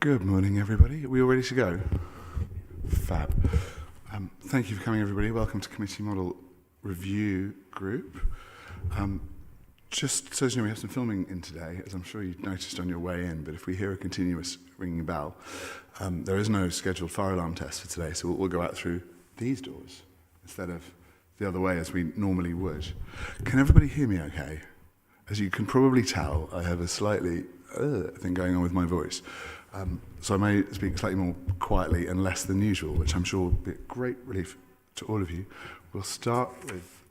Good morning, everybody. Are we all ready to go? Fab. Thank you for coming, everybody. Welcome to Committee Model Review Group. Just so you know, we have some filming in today, as I'm sure you noticed on your way in, but if we hear a continuous ringing bell, there is no scheduled fire alarm test for today, so we'll go out through these doors instead of the other way as we normally would. Can everybody hear me okay? As you can probably tell, I have a slightly thing going on with my voice. So I may speak slightly more quietly and less than usual, which I'm sure will be a great relief to all of you. We'll start with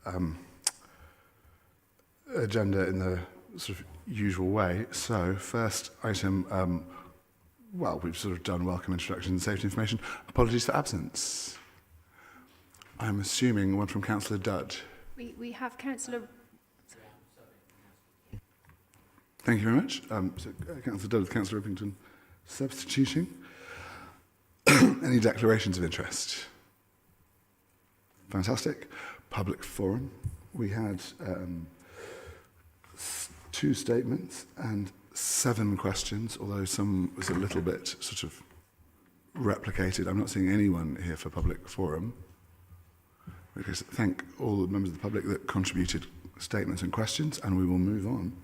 agenda in the sort of usual way. So first item, well, we've sort of done welcome introduction and safety information. Apologies for absence. I'm assuming one from Councillor Dudd. We have Councillor... Thank you very much. Councillor Dudd with Councillor Rippington substituting. Any declarations of interest? Fantastic. Public forum. We had 2 statements and 7 questions, although some was a little bit sort of replicated. I'm not seeing anyone here for public forum. Because thank all the members of the public that contributed statements and questions, and we will move on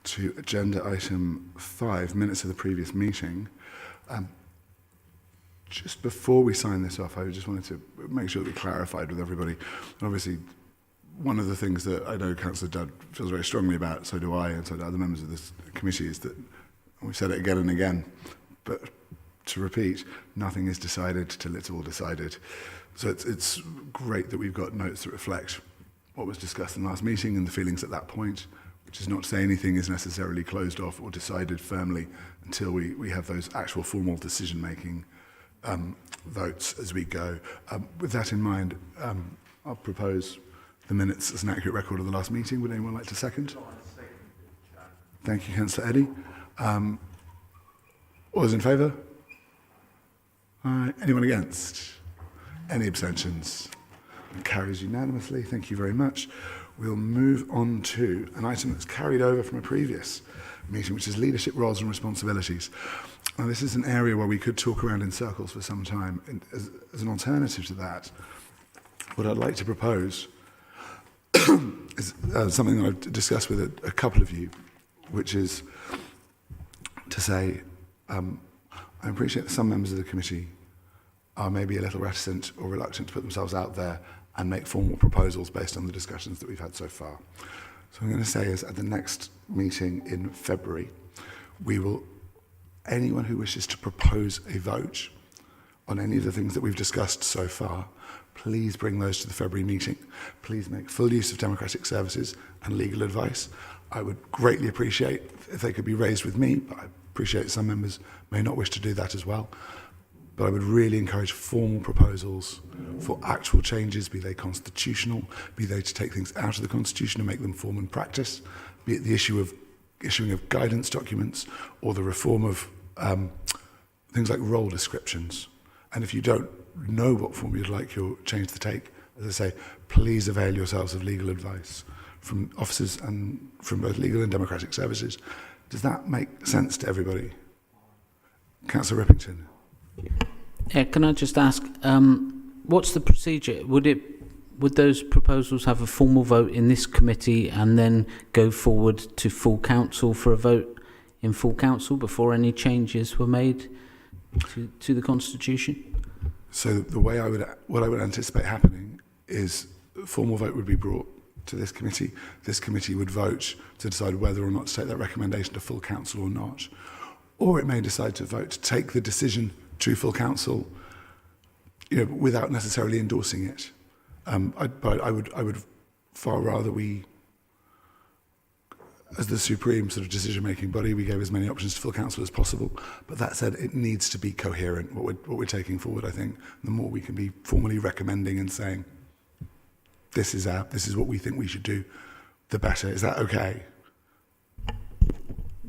to agenda item 5, minutes of the previous meeting. Just before we sign this off, I just wanted to make sure that we clarified with everybody. Obviously, one of the things that I know Councillor Dudd feels very strongly about, so do I, and so do other members of this committee, is that, we've said it again and again, but to repeat, nothing is decided till it's all decided. So it's great that we've got notes that reflect what was discussed in the last meeting and the feelings at that point, which is not to say anything is necessarily closed off or decided firmly until we have those actual formal decision-making votes as we go. With that in mind, I'll propose the minutes as an accurate record of the last meeting. Would anyone like to second? Thank you, Councillor Eddy. All those in favour? Anyone against? Any abstentions? It carries unanimously. Thank you very much. We'll move on to an item that's carried over from a previous meeting, which is leadership roles and responsibilities. Now, this is an area where we could talk around in circles for some time. And as an alternative to that, what I'd like to propose is something that I've discussed with a couple of you, which is to say, I appreciate that some members of the committee are maybe a little reticent or reluctant to put themselves out there and make formal proposals based on the discussions that we've had so far. So I'm going to say is at the next meeting in February, anyone who wishes to propose a vote on any of the things that we've discussed so far, please bring those to the February meeting. Please make full use of democratic services and legal advice. I would greatly appreciate if they could be raised with me, but I appreciate some members may not wish to do that as well. But I would really encourage formal proposals for actual changes, be they constitutional, be they to take things out of the Constitution and make them form and practice, be it the issue of issuing of guidance documents or the reform of things like role descriptions. And if you don't know what form you'd like your change to take, as I say, please avail yourselves of legal advice from officers and from both legal and democratic services. Does that make sense to everybody? Councillor Rippington. Yeah, can I just ask, what's the procedure? Would those proposals have a formal vote in this committee and then go forward to full council for a vote in full council before any changes were made to the Constitution? So the way what I would anticipate happening is a formal vote would be brought to this committee. This committee would vote to decide whether or not to take that recommendation to full council or not. Or it may decide to vote to take the decision to full council, without necessarily endorsing it. But I would far rather we, as the supreme sort of decision-making body, we gave as many options to full council as possible. But that said, it needs to be coherent. What we're taking forward, I think, the more we can be formally recommending and saying, this is what we think we should do, the better. Is that okay?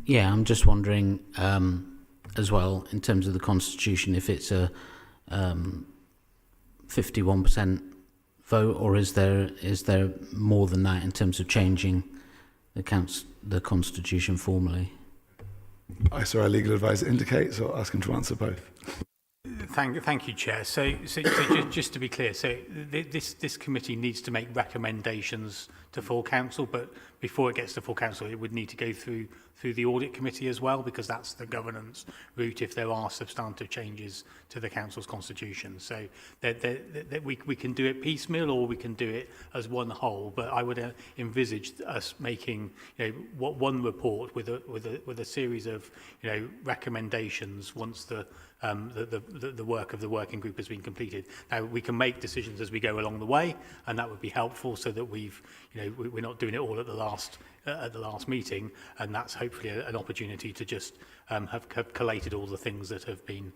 Yeah, I'm just wondering as well, in terms of the Constitution, if it's a 51% vote, or is there more than that in terms of changing the Constitution formally? I saw our legal advisor indicate, so I'll ask him to answer both. Thank you, Chair. So just to be clear, so this committee needs to make recommendations to full council, but before it gets to full council, it would need to go through the audit committee as well, because that's the governance route if there are substantive changes to the council's constitution. So that we can do it piecemeal, or we can do it as one whole. But I would envisage us making one report with a series of recommendations once the work of the working group has been completed. Now we can make decisions as we go along the way, and that would be helpful so that we're not doing it all at the last meeting, and that's hopefully an opportunity to just have collated all the things that have been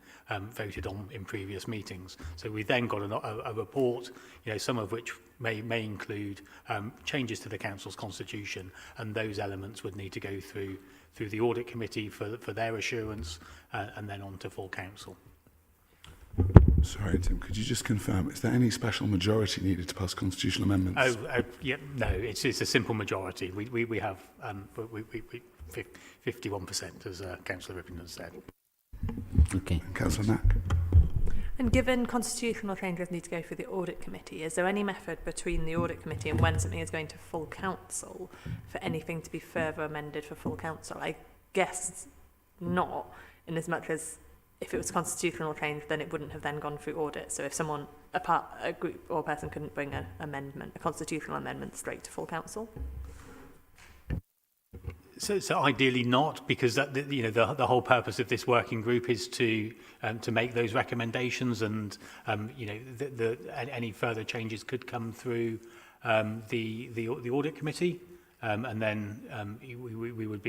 voted on in previous meetings. So we then got a report, some of which may include changes to the council's constitution, and those elements would need to go through the audit committee for their assurance, and then on to full council. Sorry, Tim, could you just confirm, is there any special majority needed to pass constitutional amendments? Yeah, no, it's a simple majority. We have 51%, as Councillor Rippington said. Okay. Councillor Knack. And given constitutional changes need to go through the audit committee, is there any method between the audit committee and when something is going to full council for anything to be further amended for full council? I guess not, in as much as if it was constitutional change, then it wouldn't have then gone through audit. So if a group or person couldn't bring a constitutional amendment straight to full council? So ideally not, because the whole purpose of this working group is to make those recommendations, and any further changes could come through the audit committee, and then we would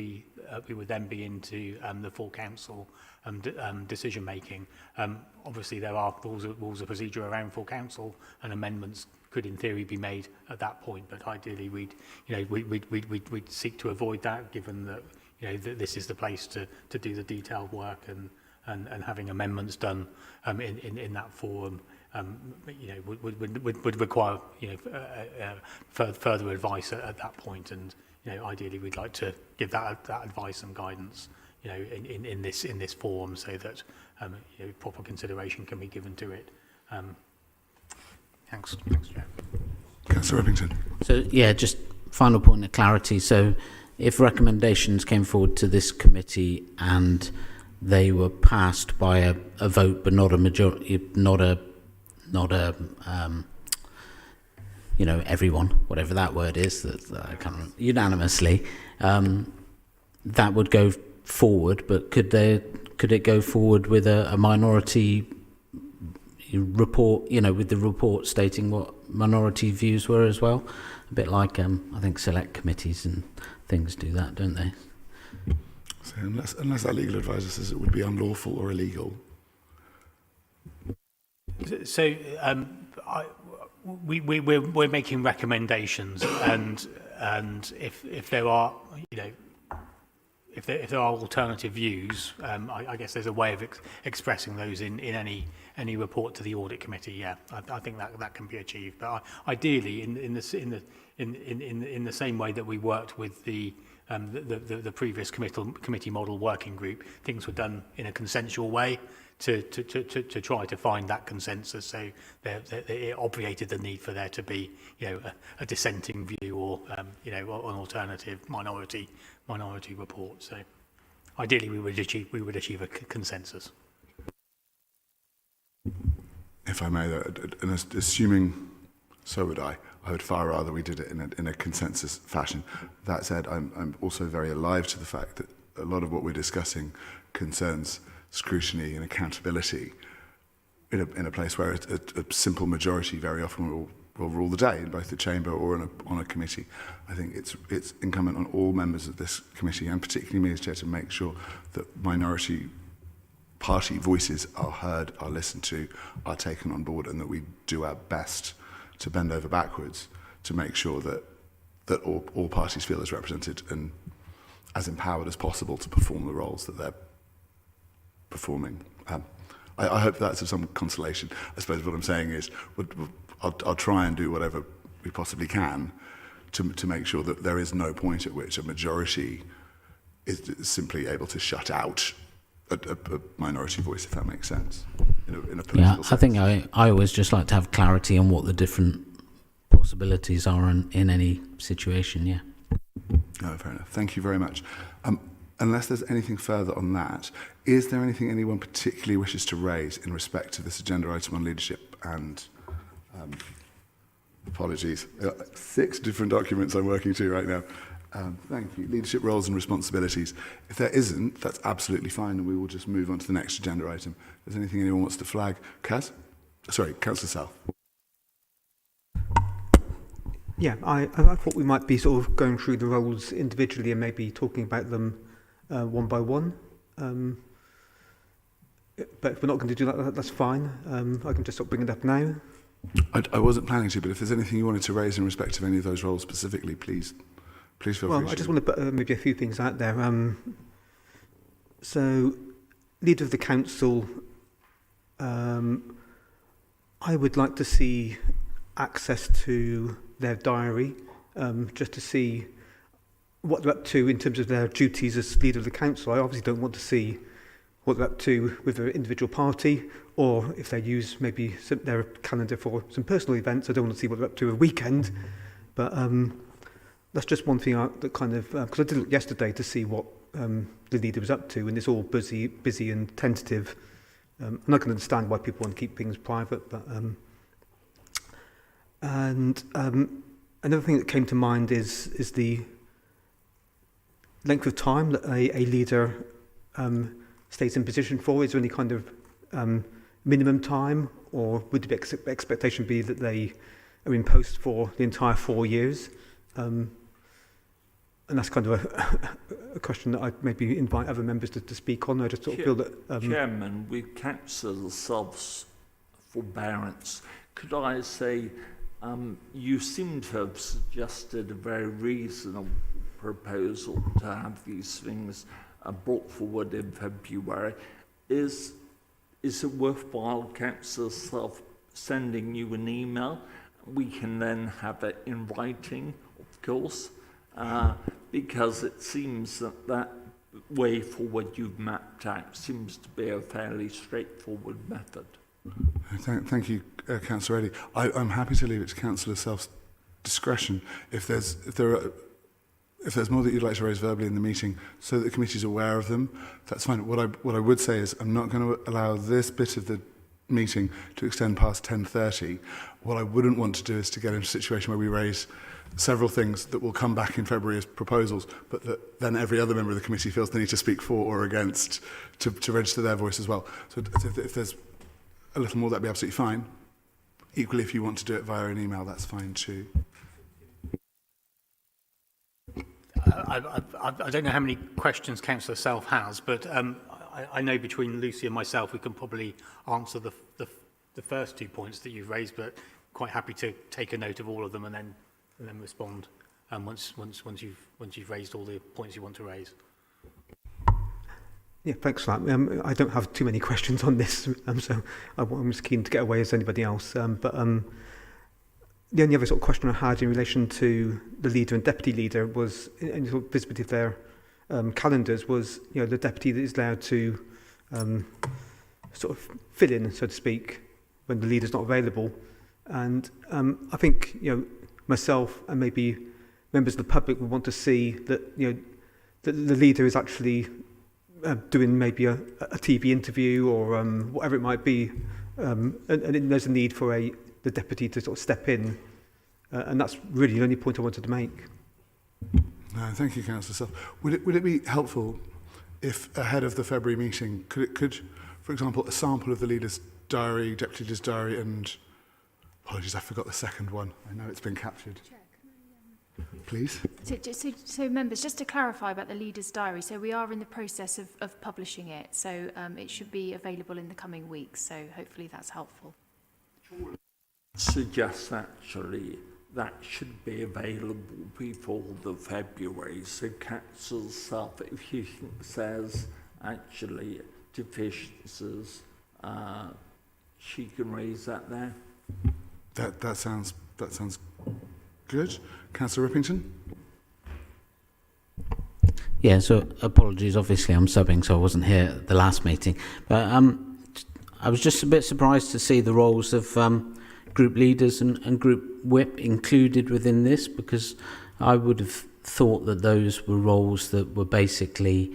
then be into the full council decision making. Obviously, there are rules of procedure around full council, and amendments could, in theory, be made at that point. But ideally, we'd seek to avoid that, given that that this is the place to do the detailed work, and having amendments done in that forum would require further advice at that point. And ideally, we'd like to give that advice and guidance in this forum, so that proper consideration can be given to it. Thanks, Chair. Councillor Rippington. So, yeah, just final point of clarity. So, if recommendations came forward to this committee and they were passed by a vote, but not a majority, not a everyone, whatever that word is, that I can't remember, unanimously, that would go forward. But could it go forward with a minority report, with the report stating what minority views were as well? A bit like I think select committees and things do that, don't they? So unless our legal advisor says it would be unlawful or illegal. So we're making recommendations, and if there are if there are alternative views, I guess there's a way of expressing those in any report to the audit committee. Yeah, I think that can be achieved. But ideally, in the same way that we worked with the previous committee model working group, things were done in a consensual way to try to find that consensus. So it obviated the need for there to be a dissenting view, or an alternative minority report. So ideally we would achieve a consensus. If I may, and assuming so would I would far rather we did it in a consensus fashion. That said, I'm also very alive to the fact that a lot of what we're discussing concerns scrutiny and accountability in a place where a simple majority very often will rule the day in both the chamber or on a committee. I think it's incumbent on all members of this committee, and particularly me as chair, to make sure that minority party voices are heard, are listened to, are taken on board, and that we do our best to bend over backwards to make sure that all parties feel as represented and as empowered as possible to perform the roles that they're performing. I hope that's of some consolation. I suppose what I'm saying is I'll try and do whatever we possibly can to make sure that there is no point at which a majority is simply able to shut out a minority voice, if that makes sense, in a political Yeah, sense. I think I always just like to have clarity on what the different possibilities are in any situation, yeah. Oh, fair enough. Thank you very much. Unless there's anything further on that, is there anything anyone particularly wishes to raise in respect to this agenda item on leadership and apologies, 6 different documents I'm working to right now. Thank you. Leadership roles and responsibilities. If there isn't, that's absolutely fine, and we will just move on to the next agenda item. If there's anything anyone wants to flag? Kaz? Sorry, Councillor South. Yeah, I thought we might be sort of going through the roles individually and maybe talking about them one by one. But if we're not going to do that, that's fine. I can just sort of bring it up now. I wasn't planning to, but if there's anything you wanted to raise in respect of any of those roles specifically, please feel free. Well, I just want to put maybe a few things out there. So, leader of the council, I would like to see access to their diary, just to see what they're up to in terms of their duties as leader of the council. I obviously don't want to see what they're up to with their individual party, or if they use maybe their calendar for some personal events. I don't want to see what they're up to a weekend, but that's just one thing that kind of, because I did look yesterday to see what the leader was up to, and it's all busy and tentative. I'm not going to understand why people want to keep things private, but another thing that came to mind is the length of time that a leader stays in position for. Is there any kind of minimum time, or would the expectation be that they are in post for the entire 4 years? And that's kind of a question that I'd maybe invite other members to speak on. I just sort of feel that... Chairman, with Councillor South's forbearance, could I say you seem to have suggested a very reasonable proposal to have these things brought forward in February. Is it worthwhile, Councillor South, sending you an email? We can then have it in writing, of course, because it seems that way forward you've mapped out seems to be a fairly straightforward method. Thank you, Councillor Eddy. I'm happy to leave it to Councillor South's discretion if there's more that you'd like to raise verbally in the meeting, so that the committee's aware of them. That's fine. What I would say is I'm not going to allow this bit of the meeting to extend past 10:30. What I wouldn't want to do is to get into a situation where we raise several things that will come back in February as proposals, but that then every other member of the committee feels they need to speak for or against to register their voice as well. So if there's a little more, that'd be absolutely fine. Equally, if you want to do it via an email, that's fine too. I don't know how many questions Councillor South has, but I know between Lucy and myself we can probably answer the first 2 points that you've raised, but quite happy to take a note of all of them and then respond once you've raised all the points you want to raise. Yeah, thanks for that. I don't have too many questions on this, so I'm as keen to get away as anybody else. But the only other sort of question I had in relation to the leader and deputy leader was, in sort of visibility of their calendars, was the deputy that is allowed to sort of fill in, so to speak, when the leader's not available. And I think myself and maybe members of the public would want to see that that the leader is actually doing maybe a TV interview or whatever it might be, and there's a need for the deputy to sort of step in, and that's really the only point I wanted to make. No, thank you, Councillor South. Would it be helpful if ahead of the February meeting, could for example, a sample of the leader's diary, deputy leader's diary, and apologies, I forgot the second one. I know it's been captured. Chair, Please. So members, just to clarify about the leader's diary, so we are in the process of publishing it, so it should be available in the coming weeks, so hopefully that's helpful. Suggest actually that should be available before the February, so Council South, if he says actually deficiencies, she can raise that there. That sounds good. Councillor Rippington? Yeah, so apologies. Obviously, I'm subbing, so I wasn't here at the last meeting. But I was just a bit surprised to see the roles of group leaders and group whip included within this, because I would have thought that those were roles that were basically,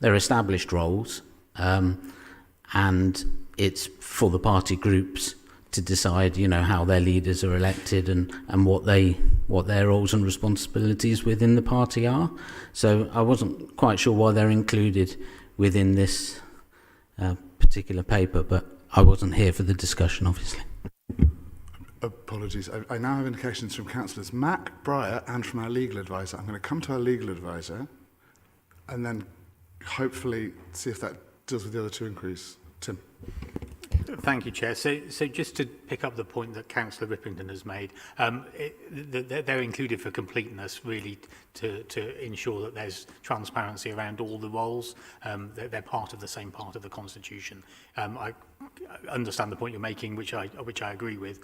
they're established roles, and it's for the party groups to decide, you know, how their leaders are elected and what their roles and responsibilities within the party are. So I wasn't quite sure why they're included within this particular paper, but I wasn't here for the discussion, obviously. Apologies. I now have indications from councillors Mack, Breyer, and from our legal advisor. I'm going to come to our legal advisor and then hopefully see if that deals with the other two inquiries. Tim. Thank you, Chair. So just to pick up the point that Councillor Rippington has made, they're included for completeness, really, to ensure that there's transparency around all the roles. They're part of the same part of the Constitution. I understand the point you're making, which I agree with.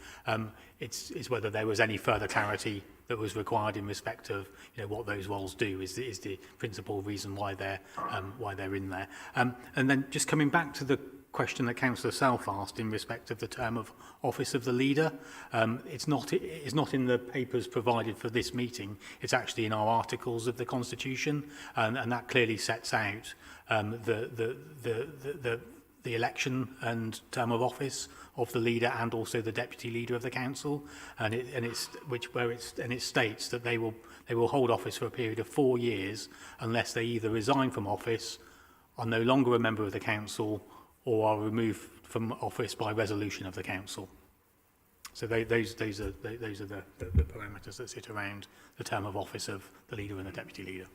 It's whether there was any further clarity that was required in respect of, you know, what those roles do is the principal reason why they're in there. And then just coming back to the question that Councillor Self asked in respect of the term of office of the leader. It's not in the papers provided for this meeting. It's actually in our articles of the Constitution, and that clearly sets out the election and term of office of the leader and also the deputy leader of the council, and it states that they will hold office for a period of 4 years unless they either resign from office, are no longer a member of the council, or are removed from office by resolution of the council. So those are the parameters that sit around the term of office of the leader and the deputy leader.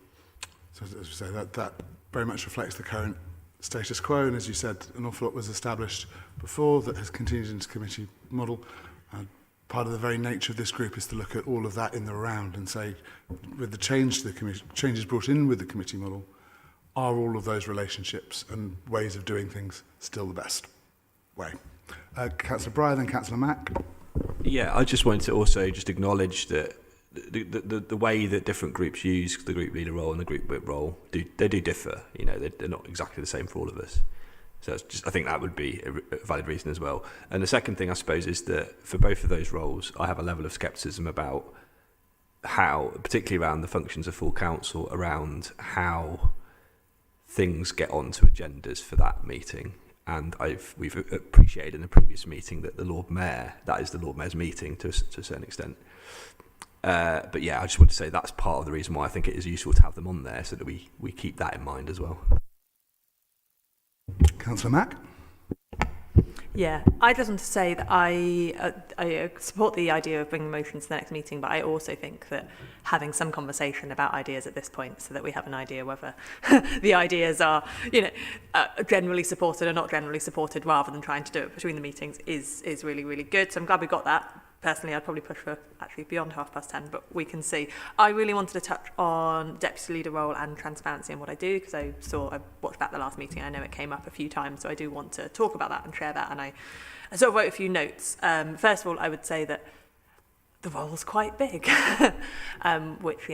So as we say, that very much reflects the current status quo, and as you said, an awful lot was established before that has continued into committee model. Part of the very nature of this group is to look at all of that in the round and say, with the changes brought in with the committee model, are all of those relationships and ways of doing things still the best way? Councillor Breyer, then Councillor Mack. Yeah, I just wanted to also just acknowledge that the way that different groups use the group leader role and the group whip role, they do differ. You know, they're not exactly the same for all of us. So it's just, I think that would be a valid reason as well. And the second thing, I suppose, is that for both of those roles, I have a level of scepticism about how, particularly around the functions of full council, around how things get onto agendas for that meeting. And we've appreciated in the previous meeting that the Lord Mayor, that is the Lord Mayor's meeting to a certain extent. But yeah, I just want to say that's part of the reason why I think it is useful to have them on there, so that we keep that in mind as well. Councillor Mack. Yeah, I just want to say that I support the idea of bringing motions to the next meeting, but I also think that having some conversation about ideas at this point, so that we have an idea whether the ideas are, generally supported or not generally supported, rather than trying to do it between the meetings, is really, really good. So I'm glad we got that. Personally, I'd probably push for actually beyond 10:30, but we can see. I really wanted to touch on deputy leader role and transparency and what I do, because I watched back the last meeting. I know it came up a few times, so I do want to talk about that and share that. And I sort of wrote a few notes. First of all, I would say that the role's quite big, which,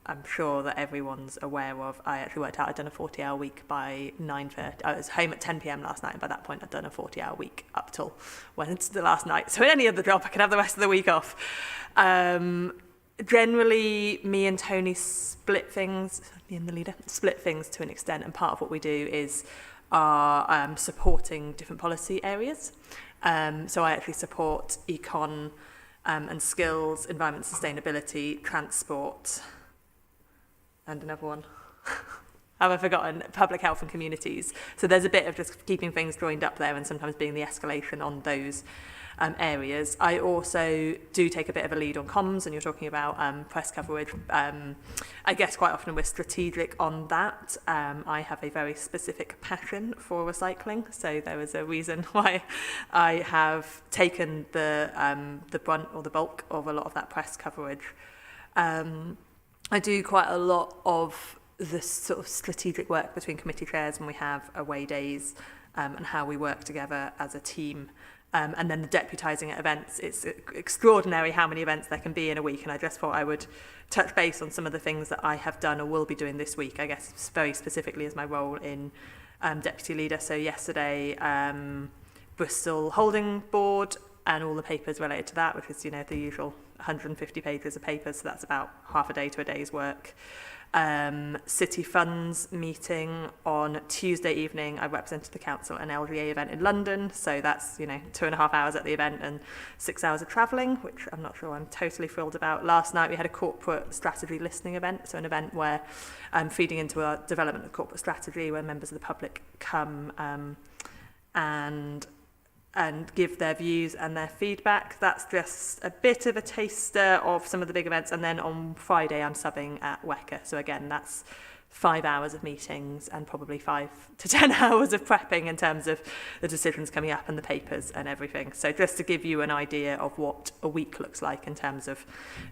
I'm sure that everyone's aware of. I actually worked out, I'd done a 40-hour week by 9:30. I was home at 10 p.m. last night, and by that point I'd done a 40-hour week up till Wednesday last night. So in any other job, I can have the rest of the week off. Generally, me and Tony split things, me and the leader, split things to an extent, and part of what we do is supporting different policy areas. So I actually support econ, and skills, environment, sustainability, transport, and another one. Have I forgotten? Public health and communities. So there's a bit of just keeping things joined up there and sometimes being the escalation on those areas. I also do take a bit of a lead on comms, and you're talking about press coverage. I guess quite often we're strategic on that. I have a very specific passion for recycling, so there is a reason why I have taken the brunt or the bulk of a lot of that press coverage. I do quite a lot of the sort of strategic work between committee chairs when we have away days, and how we work together as a team. And then the deputising at events, it's extraordinary how many events there can be in a week. And I just thought I would touch base on some of the things that I have done or will be doing this week, I guess very specifically as my role in deputy leader. So yesterday, Bristol Holding Board and all the papers related to that, which is, the usual 150 pages of papers. So that's about half a day to a day's work. City Funds meeting on Tuesday evening. I represented the council at an LGA event in London, so that's 2.5 hours at the event and 6 hours of travelling, which I'm not sure I'm totally thrilled about. Last night we had a corporate strategy listening event, so an event where feeding into our development of corporate strategy, where members of the public come and give their views and their feedback. That's just a bit of a taster of some of the big events. And then on Friday, I'm subbing at WECA. So again, that's 5 hours of meetings and probably 5 to 10 hours of prepping in terms of the decisions coming up and the papers and everything. So just to give you an idea of what a week looks like in terms of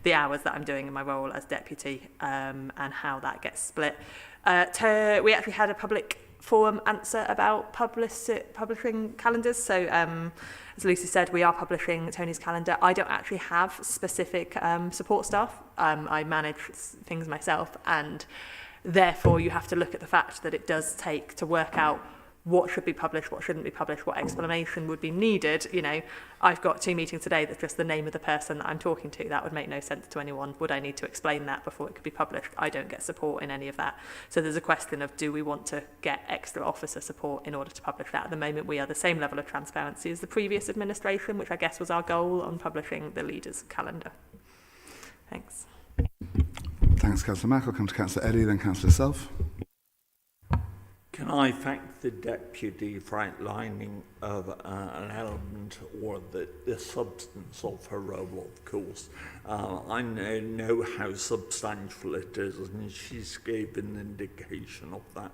the hours that I'm doing in my role as deputy and how that gets split. We actually had a public forum answer about publishing calendars. So as Lucy said, we are publishing Tony's calendar. I don't actually have specific support staff. I manage things myself, and therefore you have to look at the fact that it does take to work out what should be published, what shouldn't be published, what explanation would be needed. I've got 2 meetings today that's just the name of the person that I'm talking to. That would make no sense to anyone. Would I need to explain that before it could be published? I don't get support in any of that. So there's a question of, do we want to get extra officer support in order to publish that? At the moment, we are the same level of transparency as the previous administration, which I guess was our goal on publishing the leaders' calendar. Thanks. Thanks, Councillor Mack. I'll come to Councillor Eddy, then Councillor Self. Can I thank the deputy for outlining of an element or the substance of her role, of course. I know how substantial it is, and she's given an indication of that.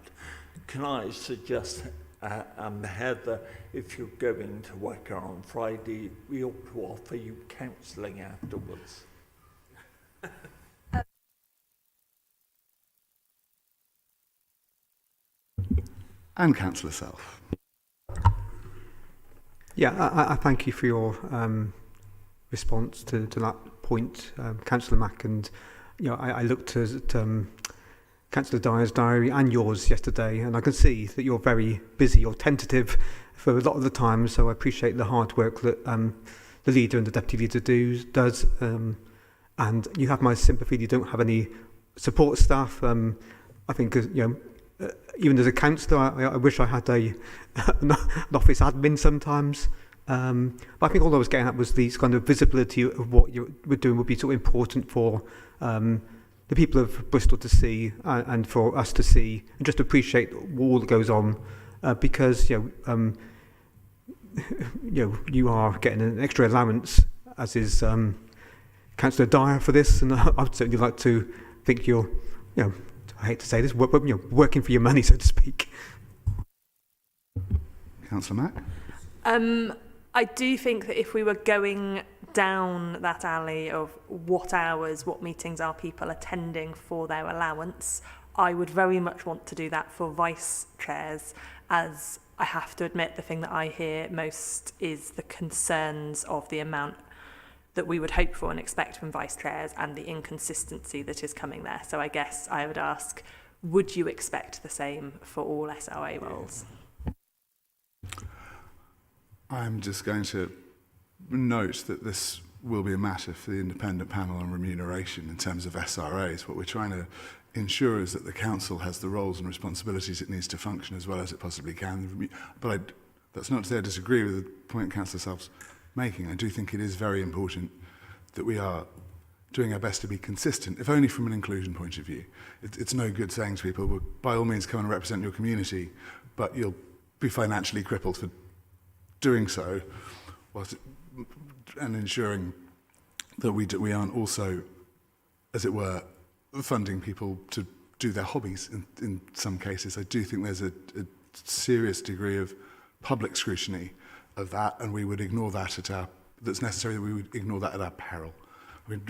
Can I suggest, Heather, if you're going to work on Friday, we ought to offer you counselling afterwards. And Councillor Self. Yeah, I thank you for your response to that point, Councillor Mack. And I looked at Councillor Dyer's diary and yours yesterday, and I can see that you're very busy or tentative for a lot of the time. So I appreciate the hard work that the leader and the deputy leader does. And you have my sympathy. You don't have any support staff. I think even as a councillor, I wish I had an office admin sometimes. But I think all I was getting at was these kind of visibility of what you were doing would be sort of important for the people of Bristol to see and for us to see, and just appreciate all that goes on, because you are getting an extra allowance, as is Councillor Dyer, for this, and I'd certainly like to think you're, I hate to say this, but working for your money, so to speak. Councillor Mack? I do think that if we were going down that alley of what hours, what meetings are people attending for their allowance, I would very much want to do that for vice chairs, as I have to admit the thing that I hear most is the concerns of the amount that we would hope for and expect from vice chairs and the inconsistency that is coming there. So I guess I would ask, would you expect the same for all SRA roles? I'm just going to note that this will be a matter for the independent panel on remuneration in terms of SRAs. What we're trying to ensure is that the council has the roles and responsibilities it needs to function as well as it possibly can. But that's not to say I disagree with the point Councillor Self's making. I do think it is very important that we are doing our best to be consistent, if only from an inclusion point of view. It's no good saying to people, well, by all means come and represent your community, but you'll be financially crippled for doing so, and ensuring that we aren't also, as it were, funding people to do their hobbies in some cases. I do think there's a serious degree of public scrutiny of that, and we would ignore that that's necessary, that we would ignore that at our peril. We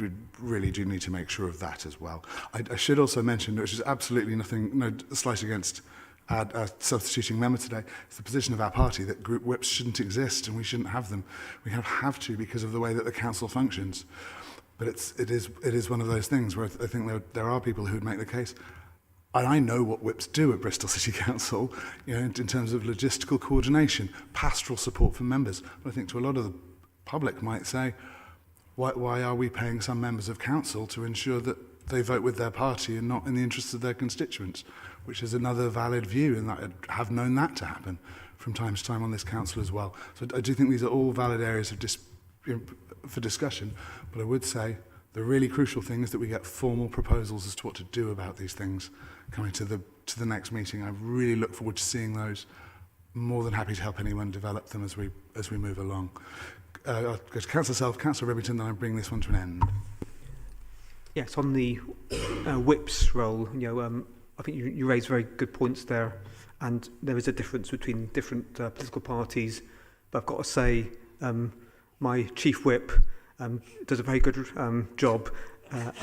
really do need to make sure of that as well. I should also mention, which is absolutely nothing, no slight against add a substituting member today. It's the position of our party that group whips shouldn't exist and we shouldn't have them. We have to because of the way that the council functions. But it is one of those things where I think there are people who would make the case. And I know what whips do at Bristol City Council, you know, in terms of logistical coordination, pastoral support for members. But I think to a lot of the public might say, why are we paying some members of council to ensure that they vote with their party and not in the interests of their constituents, which is another valid view, and I have known that to happen from time to time on this council as well. So I do think these are all valid areas of for discussion, but I would say the really crucial thing is that we get formal proposals as to what to do about these things coming to the next meeting. I really look forward to seeing those. More than happy to help anyone develop them as we move along. I'll go to Councillor Self, Councillor Remington, then I'll bring this one to an end. Yes, on the whip's role, you know, I think you raised very good points there, and there is a difference between different political parties. But I've got to say, my chief whip does a very good job, but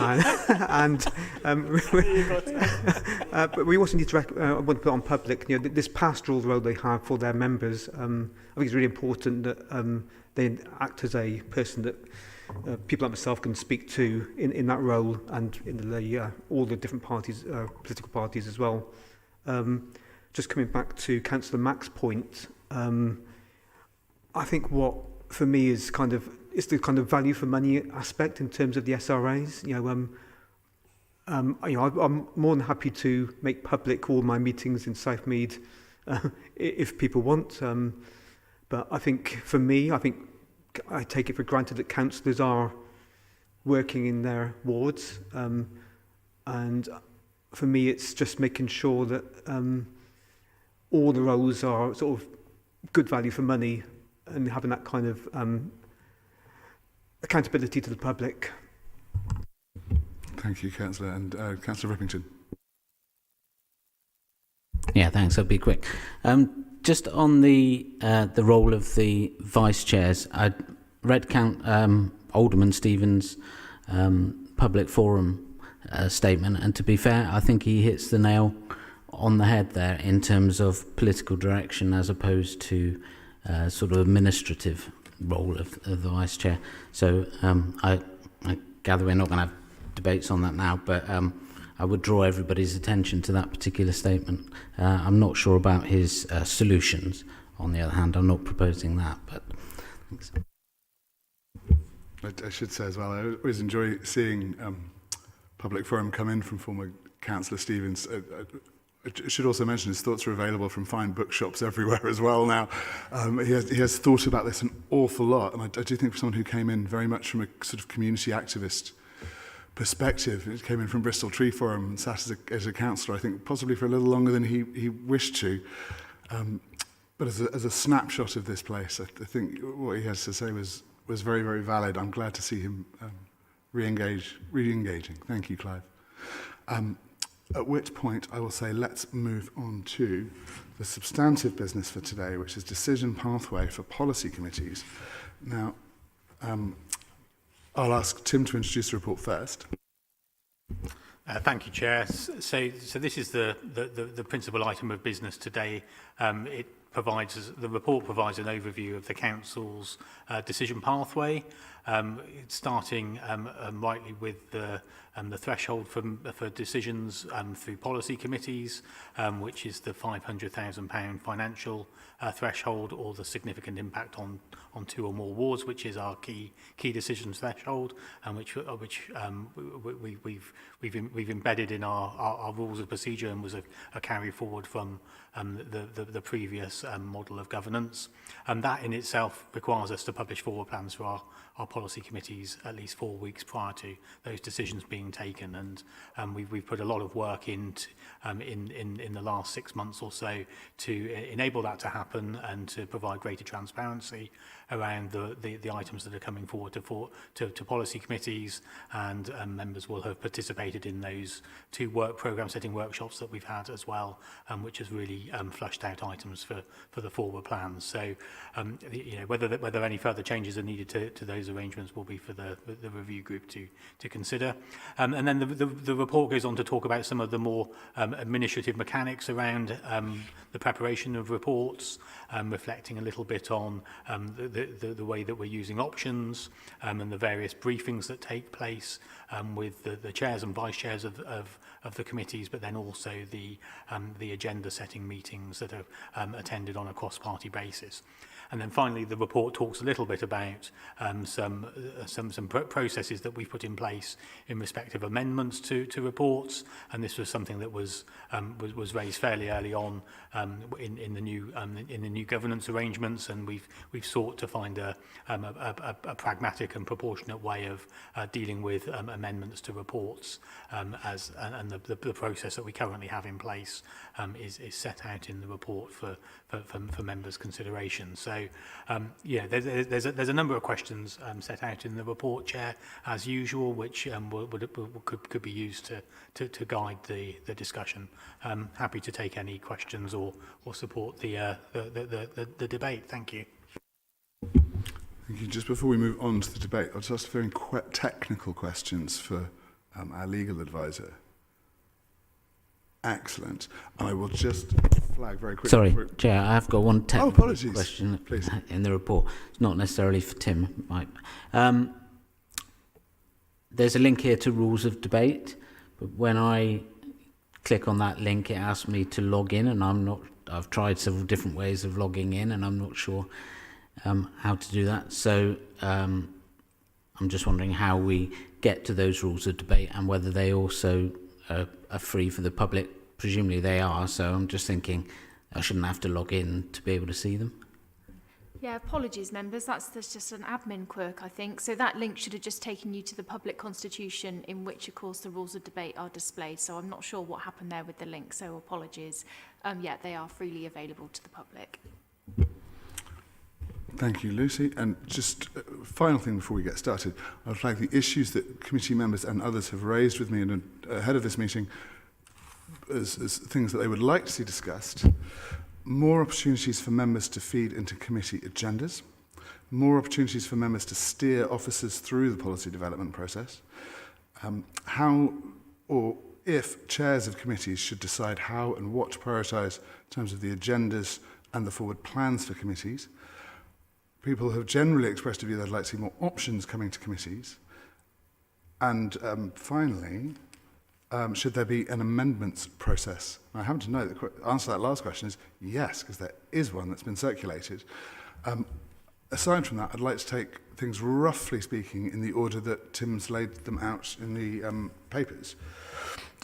we also need to I want to put on public, you know, this pastoral role they have for their members. I think it's really important that they act as a person that people like myself can speak to in that role, and in the all the different parties, political parties as well. Just coming back to Councillor Mack's point, I think what for me is it's the kind of value for money aspect in terms of the SRAs. You know, I'm more than happy to make public all my meetings in Southmead if people want. But I think for me, I take it for granted that councillors are working in their wards, and for me, it's just making sure that all the roles are sort of good value for money and having that kind of accountability to the public. Thank you, Councillor. And Councillor Rippington. Yeah, thanks. I'll be quick. Just on the role of the vice chairs, I read Alderman Stevens' public forum statement, and to be fair, I think he hits the nail on the head there in terms of political direction as opposed to sort of administrative role of the vice chair. So I gather we're not going to have debates on that now, but I would draw everybody's attention to that particular statement. I'm not sure about his solutions. On the other hand, I'm not proposing that, but thanks. I should say as well, I always enjoy seeing public forum come in from former Councillor Stevens. I should also mention his thoughts are available from fine bookshops everywhere as well now. He has thought about this an awful lot, and I do think for someone who came in very much from a sort of community activist perspective, it came in from Bristol Tree Forum and sat as a councillor, I think possibly for a little longer than he wished to. But as a snapshot of this place, I think what he has to say was very, very valid. I'm glad to see him re-engaging. Thank you, Clive. At which point I will say let's move on to the substantive business for today, which is decision pathway for policy committees. Now, I'll ask Tim to introduce the report first. Thank you, Chair. So this is the principal item of business today. The report provides an overview of the council's decision pathway, starting rightly with the threshold for decisions through policy committees, which is the £500,000 financial threshold, or the significant impact on two or more wards, which is our key decisions threshold, and which we've embedded in our rules of procedure, and was a carry forward from the previous model of governance. And that in itself requires us to publish forward plans for our policy committees at least 4 weeks prior to those decisions being taken. And we've put a lot of work in the last 6 months or so to enable that to happen and to provide greater transparency around the items that are coming forward to policy committees, and members will have participated in those 2 program setting workshops that we've had as well, which has really flushed out items for the forward plans. So, you know, whether any further changes are needed to those arrangements will be for the review group to consider. And then the report goes on to talk about some of the more administrative mechanics around the preparation of reports, reflecting a little bit on the way that we're using options and the various briefings that take place with the chairs and vice chairs of the committees, but then also the agenda setting meetings that are attended on a cross-party basis. And then finally, the report talks a little bit about some processes that we've put in place in respect of amendments to reports, and this was something that was raised fairly early on in the new governance arrangements, and we've sought to find a pragmatic and proportionate way of dealing with amendments to reports, and the process that we currently have in place is set out in the report for members' consideration. So, yeah, there's a number of questions set out in the report, Chair, as usual, which could be used to guide the discussion. Happy to take any questions or support the debate. Thank you. Thank you. Just before we move on to the debate, I'll just ask very technical questions for our legal advisor. Excellent. I will just flag very quickly. Sorry, Chair, I have got one technical question Please. in the report. It's not necessarily for Tim. Right. There's a link here to rules of debate, but when I click on that link, it asks me to log in, and I've tried several different ways of logging in, and I'm not sure how to do that. So I'm just wondering how we get to those rules of debate and whether they also are free for the public. Presumably they are, so I'm just thinking I shouldn't have to log in to be able to see them. Yeah, apologies, members. That's just an admin quirk, I think. So that link should have just taken you to the public constitution, in which, of course, the rules of debate are displayed. So I'm not sure what happened there with the link, so apologies. Yeah, they are freely available to the public. Thank you, Lucy. And just final thing before we get started, I'll flag the issues that committee members and others have raised with me ahead of this meeting as things that they would like to see discussed. More opportunities for members to feed into committee agendas, more opportunities for members to steer officers through the policy development process, how or if chairs of committees should decide how and what to prioritise in terms of the agendas and the forward plans for committees. People have generally expressed a view they'd like to see more options coming to committees. And finally, should there be an amendments process? I happen to know the answer to that last question is yes, because there is one that's been circulated. Aside from that, I'd like to take things roughly speaking in the order that Tim's laid them out in the papers.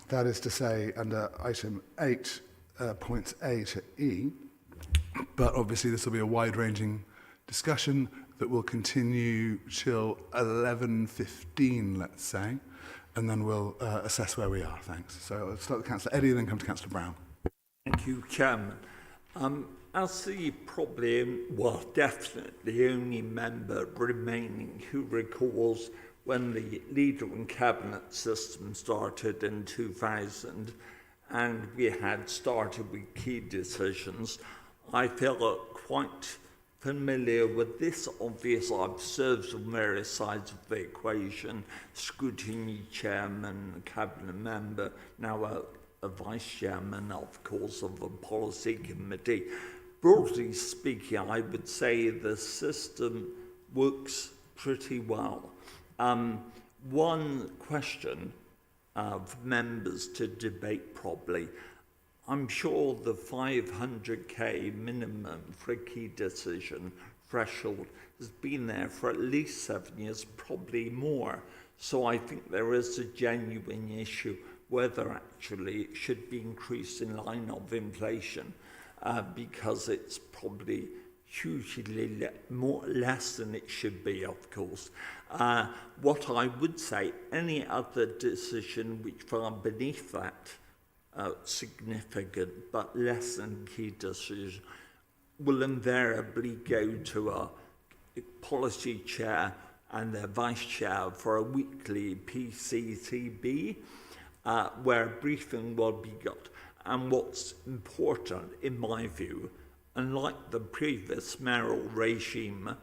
That is to say, under item 8, points A to E, but obviously this will be a wide-ranging discussion that will continue till 11:15, let's say, and then we'll assess where we are. Thanks. So I'll start with Councillor Eddy and then come to Councillor Brown. Thank you, Chairman. As the definitely only member remaining who recalls when the leader and cabinet system started in 2000 and we had started with key decisions, I feel quite familiar with this. Obviously, I've served on various sides of the equation, scrutiny chairman, cabinet member, now a vice chairman, of course, of the policy committee. Broadly speaking, I would say the system works pretty well. One question of members to debate probably. I'm sure the 500k minimum for a key decision threshold has been there for at least 7 years, probably more. So I think there is a genuine issue whether actually it should be increased in line of inflation, because it's probably hugely less than it should be, of course. What I would say, any other decision which fell beneath that significant but less than key decision will invariably go to a policy chair and their vice chair for a weekly PCTB, where a briefing will be got. And what's important, in my view, unlike the previous mayoral regime,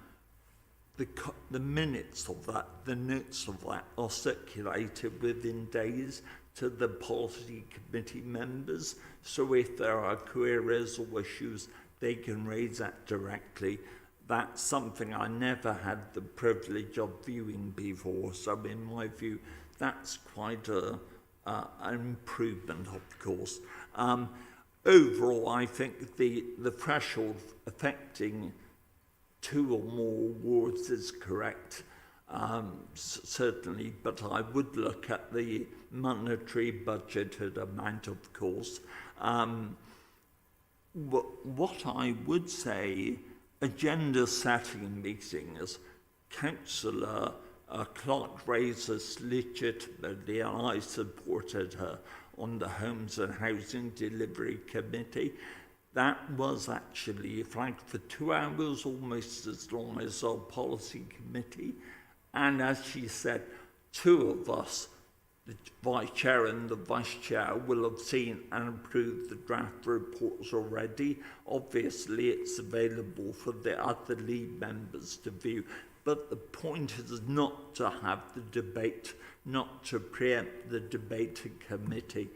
the minutes of that, the notes of that are circulated within days to the policy committee members. So if there are queries or issues, they can raise that directly. That's something I never had the privilege of viewing before. So in my view, that's quite an improvement, of course. Overall, I think the threshold affecting 2 or more wards is correct, certainly, but I would look at the monetary budgeted amount, of course. What I would say, agenda setting meetings, Councillor Clark raised this legitimately, and I supported her on the Homes and Housing Delivery Committee. That was actually flagged for 2 hours, almost as long as our policy committee. And as she said, 2 of us, the vice chair and the vice chair, will have seen and approved the draft reports already. Obviously, it's available for the other lead members to view. But the point is not to have the debate, not to preempt the debate in committee,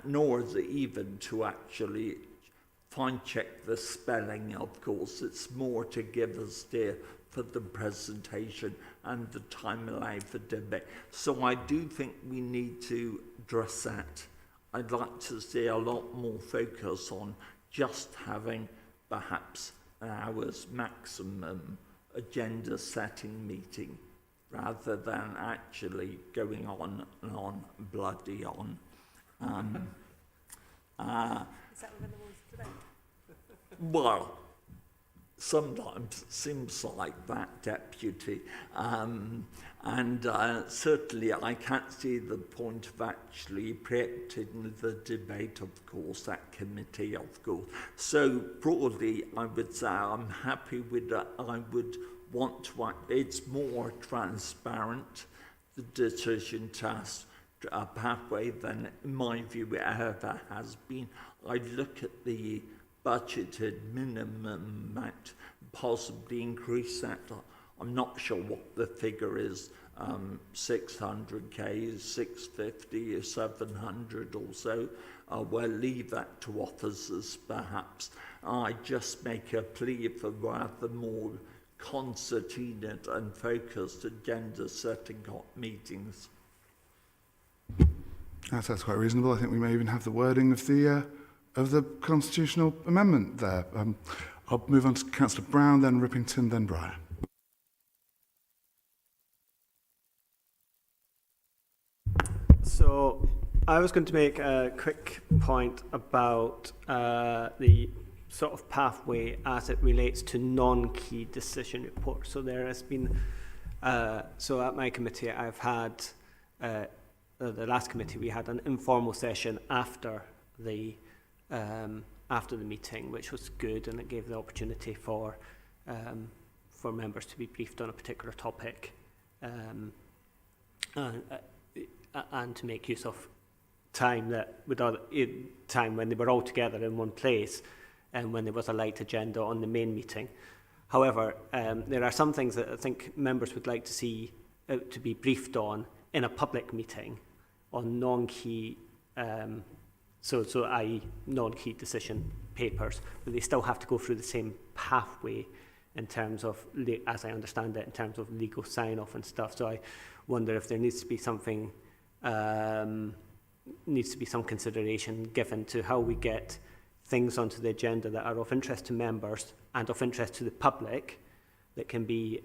nor is it even to actually fine-check the spelling, of course. It's more to give a steer for the presentation and the time allowed for debate. So I do think we need to address that. I'd like to see a lot more focus on just having perhaps an hour's maximum agenda setting meeting rather than actually going on and on, bloody on. Is that within the rules of debate? Well, sometimes it seems like that, Deputy. And certainly I can't see the point of actually preempting the debate, of course, that committee, of course. So broadly, I would say I'm happy with that. I would want to, it's more transparent, the decision task pathway than, in my view, it ever has been. I look at the budgeted minimum amount, possibly increase that. I'm not sure what the figure is, 600k, 650 or 700 or so. We'll leave that to officers perhaps. I just make a plea for rather more concerted and focused agenda setting meetings. That sounds quite reasonable. I think we may even have the wording of the constitutional amendment there. I'll move on to Councillor Brown, then Rippington, then Breyer. So I was going to make a quick point about the sort of pathway as it relates to non-key decision reports. So there has been, so at my committee I've had, the last committee we had an informal session after the meeting, which was good, and it gave the opportunity for members to be briefed on a particular topic, and to make use of time time when they were all together in one place, and when there was a light agenda on the main meeting. However, there are some things that I think members would like to see to be briefed on in a public meeting on non-key. So i.e. non-key decision papers, but they still have to go through the same pathway in terms of, as I understand it, in terms of legal sign-off and stuff. So I wonder if there needs to be something, some consideration given to how we get things onto the agenda that are of interest to members and of interest to the public, that can be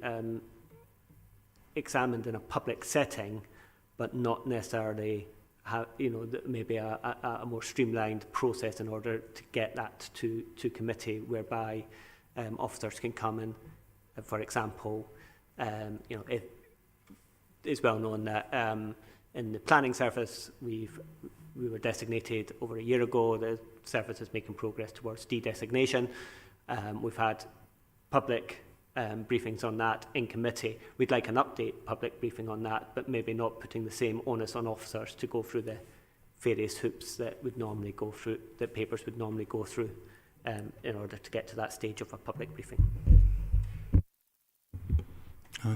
examined in a public setting, but not necessarily maybe a more streamlined process in order to get that to committee, whereby officers can come in. For example, it is well known that in the planning service we were designated over a year ago. The service is making progress towards de-designation. We've had public briefings on that in committee. We'd like an update public briefing on that, but maybe not putting the same onus on officers to go through the various hoops that would normally go through, that papers would normally go through in order to get to that stage of a public briefing.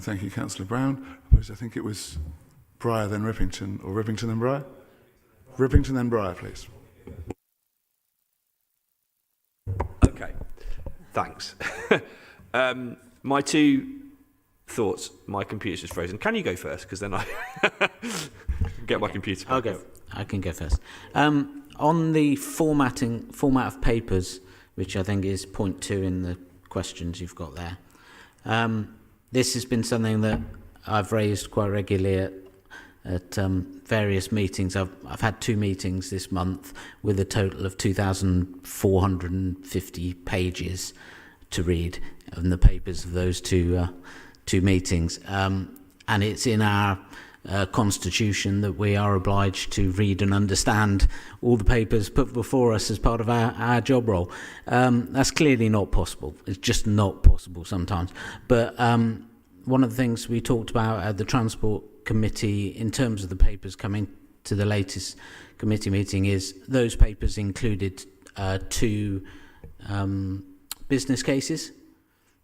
Thank you, Councillor Brown. I think it was Breyer then Rippington, or Rippington then Breyer? Rippington then Breyer, please. Okay, thanks. My two thoughts, my computer's just frozen. Can you go first? Because then I get my computer back. I'll go. I can go first. On the format of papers, which I think is point 2 in the questions you've got there, this has been something that I've raised quite regularly at various meetings. I've had 2 meetings this month with a total of 2,450 pages to read in the papers of those two meetings, and it's in our constitution that we are obliged to read and understand all the papers put before us as part of our job role. That's clearly not possible. It's just not possible sometimes. But one of the things we talked about at the Transport Committee in terms of the papers coming to the latest committee meeting is those papers included 2 business cases.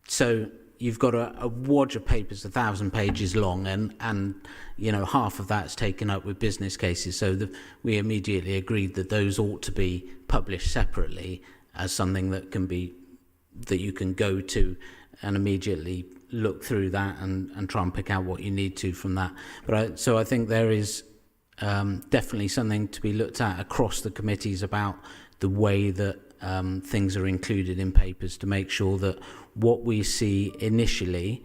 So you've got a wad of papers 1,000 pages long, and you know, half of that's taken up with business cases. So we immediately agreed that those ought to be published separately as something that you can go to and immediately look through that and try and pick out what you need to from that. So I think there is definitely something to be looked at across the committees about the way that things are included in papers, to make sure that what we see initially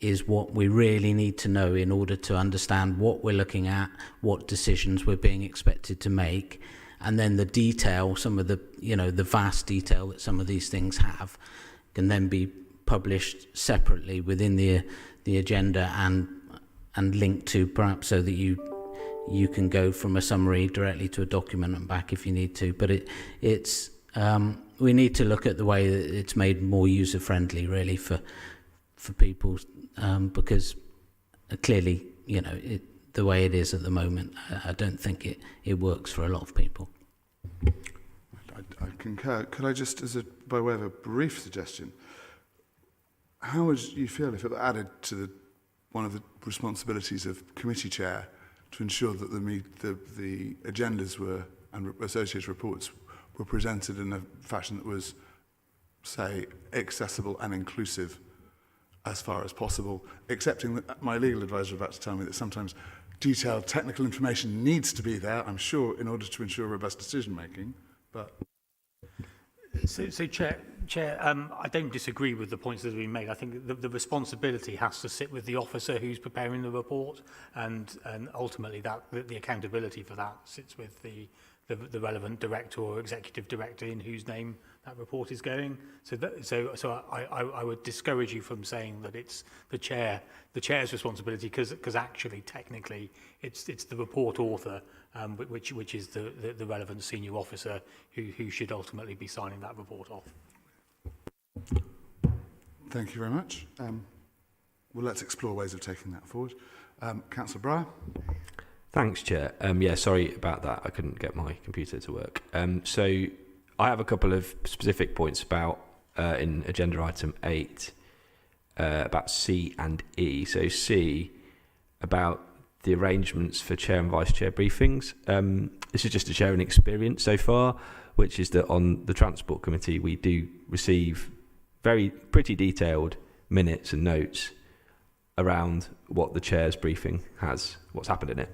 is what we really need to know in order to understand what we're looking at, what decisions we're being expected to make, and then the detail, some of the, you know, the vast detail that some of these things have, can then be published separately within the agenda and linked to, perhaps, so that you can go from a summary directly to a document and back if you need to. But it's we need to look at the way that it's made more user friendly, really, for people, because clearly, you know, the way it is at the moment, I don't think it works for a lot of people. I concur. Could I just, by way of a brief suggestion, how would you feel if it were added to one of the responsibilities of committee chair to ensure that the agendas and associated reports were presented in a fashion that was, say, accessible and inclusive as far as possible, accepting that my legal advisor was about to tell me that sometimes detailed technical information needs to be there, I'm sure, in order to ensure robust decision making, but... So Chair, I don't disagree with the points that have been made. I think the responsibility has to sit with the officer who's preparing the report, and ultimately the accountability for that sits with the relevant director or executive director in whose name that report is going. So I would discourage you from saying that it's the chair's responsibility, because actually technically it's the report author, which is the relevant senior officer who should ultimately be signing that report off. Thank you very much. Well, let's explore ways of taking that forward. Councillor Breyer. Thanks, Chair. Yeah, sorry about that. I couldn't get my computer to work. So I have a couple of specific points about in agenda item 8 about C and E. So C, about the arrangements for chair and vice chair briefings. This is just to share an experience so far, which is that on the Transport Committee we do receive pretty detailed minutes and notes around what the chair's briefing has, what's happened in it.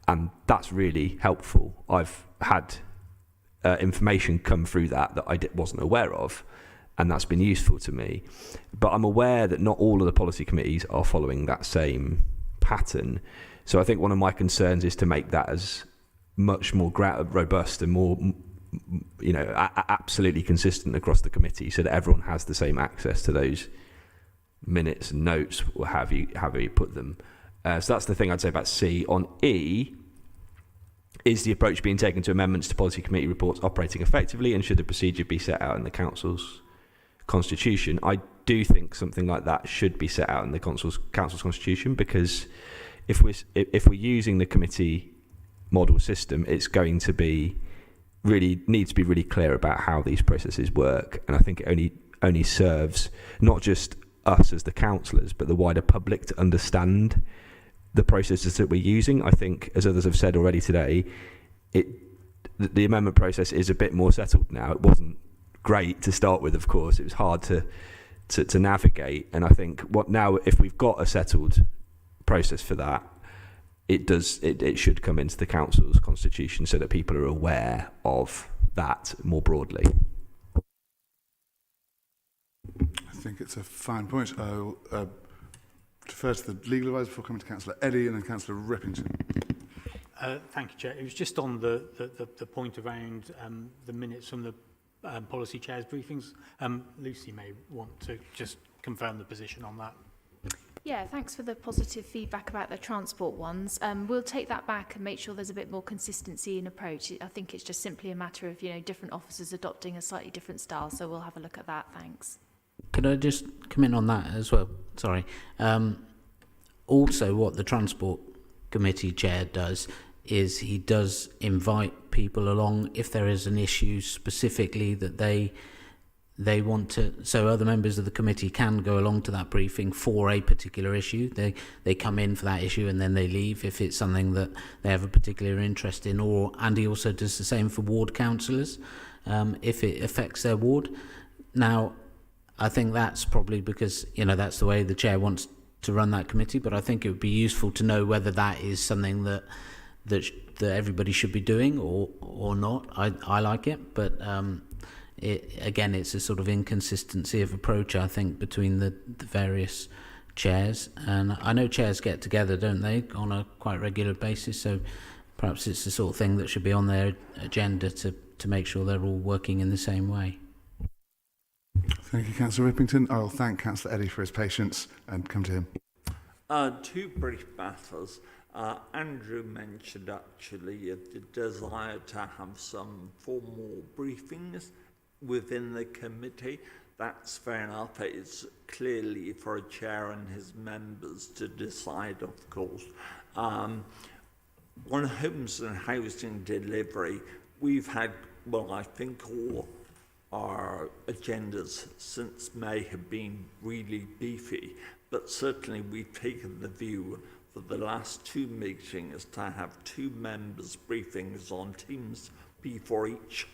And that's really helpful. I've had information come through that I wasn't aware of, and that's been useful to me. But I'm aware that not all of the policy committees are following that same pattern. So I think one of my concerns is to make that as much more robust and more, you know, absolutely consistent across the committee, so that everyone has the same access to those minutes and notes, or however you put them. So that's the thing I'd say about C. On E, is the approach being taken to amendments to policy committee reports operating effectively, and should the procedure be set out in the council's constitution? I do think something like that should be set out in the council's constitution, because if we're using the committee model system, it's going to be really need to be really clear about how these processes work, and I think it only serves not just us as the councillors, but the wider public to understand the processes that we're using. I think, as others have said already today, the amendment process is a bit more settled now. It wasn't great to start with, of course. It was hard to navigate, and I think now, if we've got a settled process for that, it should come into the council's constitution so that people are aware of that more broadly. I think it's a fine point. I'll defer to the legal advisor before coming to Councillor Eddy and then Councillor Rippington. Thank you, Chair. It was just on the point around the minutes from the policy chairs briefings. Lucy may want to just confirm the position on that. Yeah, thanks for the positive feedback about the transport ones. We'll take that back and make sure there's a bit more consistency in approach. I think it's just simply a matter of, different officers adopting a slightly different style. So we'll have a look at that. Thanks. Could I just come in on that as well? Sorry. Also, what the Transport Committee Chair does is he does invite people along if there is an issue specifically that they want to, so other members of the committee can go along to that briefing for a particular issue. They come in for that issue and then they leave if it's something that they have a particular interest in. And he also does the same for ward councillors if it affects their ward. Now, I think that's probably because that's the way the chair wants to run that committee. But I think it would be useful to know whether that is something that everybody should be doing or not. I like it, but it's a sort of inconsistency of approach, I think, between the various chairs. And I know chairs get together, don't they, on a quite regular basis, so perhaps it's the sort of thing that should be on their agenda to make sure they're all working in the same way. Thank you, Councillor Rippington. I'll thank Councillor Eddy for his patience and come to him. Two brief matters. Andrew mentioned actually the desire to have some formal briefings within the committee. That's fair enough. It's clearly for a chair and his members to decide, of course. On homes and housing delivery, we've had, I think all our agendas since May have been really beefy, but certainly we've taken the view for the last two meetings to have two members' briefings on Teams before each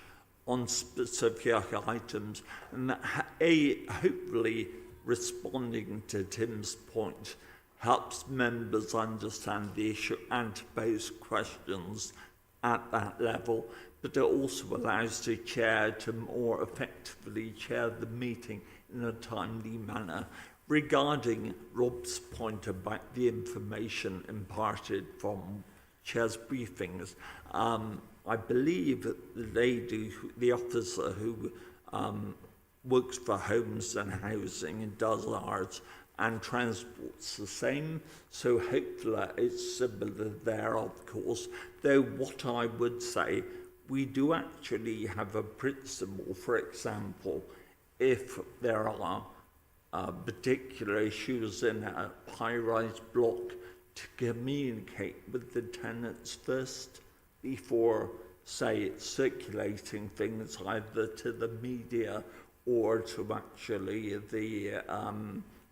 on specific items, and that hopefully responding to Tim's point helps members understand the issue and to pose questions at that level, but it also allows the chair to more effectively chair the meeting in a timely manner. Regarding Rob's point about the information imparted from chair's briefings, I believe that the lady, the officer who works for homes and housing and does ours and transport's the same, so hopefully it's similar there, of course. Though what I would say, we do actually have a principle, for example, if there are particular issues in a high-rise block, to communicate with the tenants first before, say, circulating things either to the media or to actually the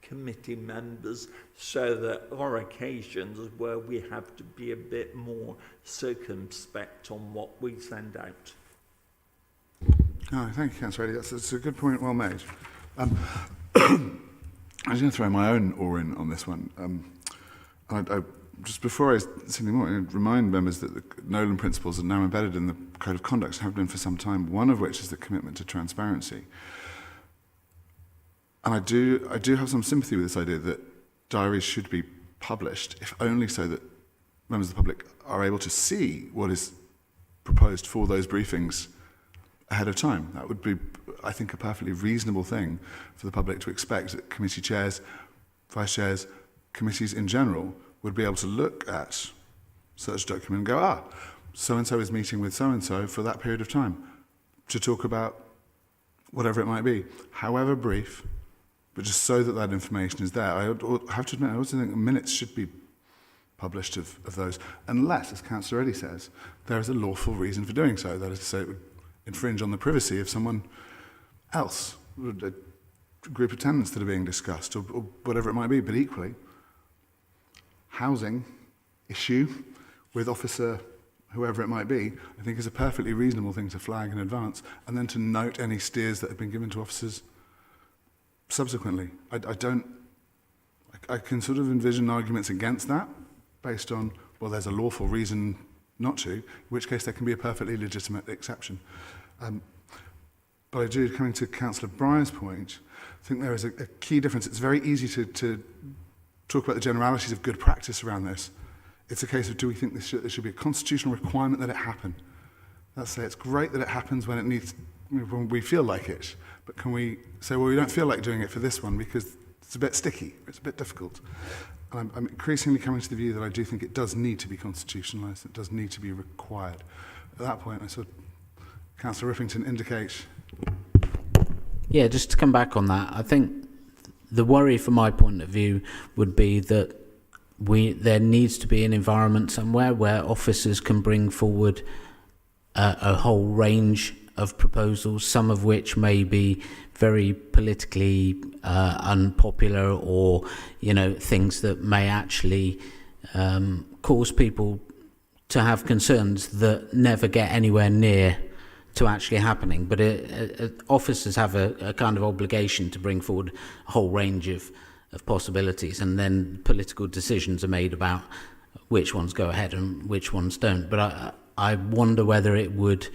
committee members, so that there are occasions where we have to be a bit more circumspect on what we send out. Oh, thank you, Councillor Eddy. That's a good point, well made. I'm just going to throw my own oar in on this one. I just before I say any more, I remind members that the Nolan principles are now embedded in the Code of Conduct and have been for some time, one of which is the commitment to transparency. And I do have some sympathy with this idea that diaries should be published, if only so that members of the public are able to see what is proposed for those briefings ahead of time. That would be, I think, a perfectly reasonable thing for the public to expect, that committee chairs, vice chairs, committees in general would be able to look at such a document and go, so-and-so is meeting with so-and-so for that period of time to talk about whatever it might be, however brief, but just so that that information is there. I have to admit, I also think the minutes should be published of those, unless, as Councillor Eddy says, there is a lawful reason for doing so. That is to say, it would infringe on the privacy of someone else, a group of tenants that are being discussed, or whatever it might be. But equally, housing issue with officer whoever it might be, I think is a perfectly reasonable thing to flag in advance, and then to note any steers that have been given to officers subsequently. I can sort of envision arguments against that, based on, well, there's a lawful reason not to, in which case there can be a perfectly legitimate exception. But I do, coming to Councillor Bryan's point, I think there is a key difference. It's very easy to talk about the generalities of good practice around this. It's a case of, do we think there should be a constitutional requirement that it happen? Let's say it's great that it happens when when we feel like it, but can we say, well, we don't feel like doing it for this one because it's a bit sticky, it's a bit difficult. And I'm increasingly coming to the view that I do think it does need to be constitutionalised, it does need to be required. At that point, I saw Councillor Rippington indicate. Yeah, just to come back on that, I think the worry from my point of view would be that there needs to be an environment somewhere where officers can bring forward a whole range of proposals, some of which may be very politically unpopular, or things that may actually cause people to have concerns that never get anywhere near to actually happening. But officers have a kind of obligation to bring forward a whole range of possibilities, and then political decisions are made about which ones go ahead and which ones don't. But I wonder whether it would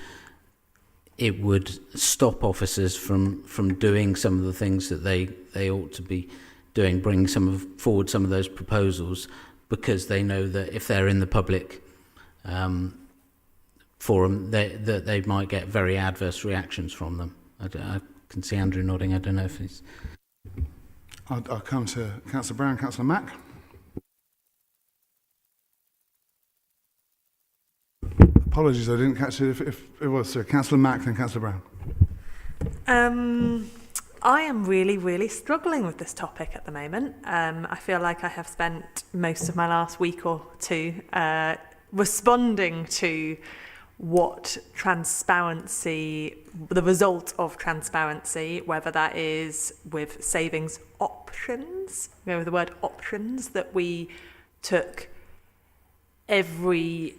stop officers from doing some of the things that they ought to be doing, bring forward some of those proposals, because they know that if they're in the public forum, that they might get very adverse reactions from them. I can see Andrew nodding. I don't know if he's... I'll come to Councillor Brown, Councillor Mack. Apologies, I didn't catch it if it was. So Councillor Mack, then Councillor Brown. I am really, really struggling with this topic at the moment. I feel like I have spent most of my last week or two responding to what transparency, the result of transparency, whether that is with savings options, with the word options, that we took every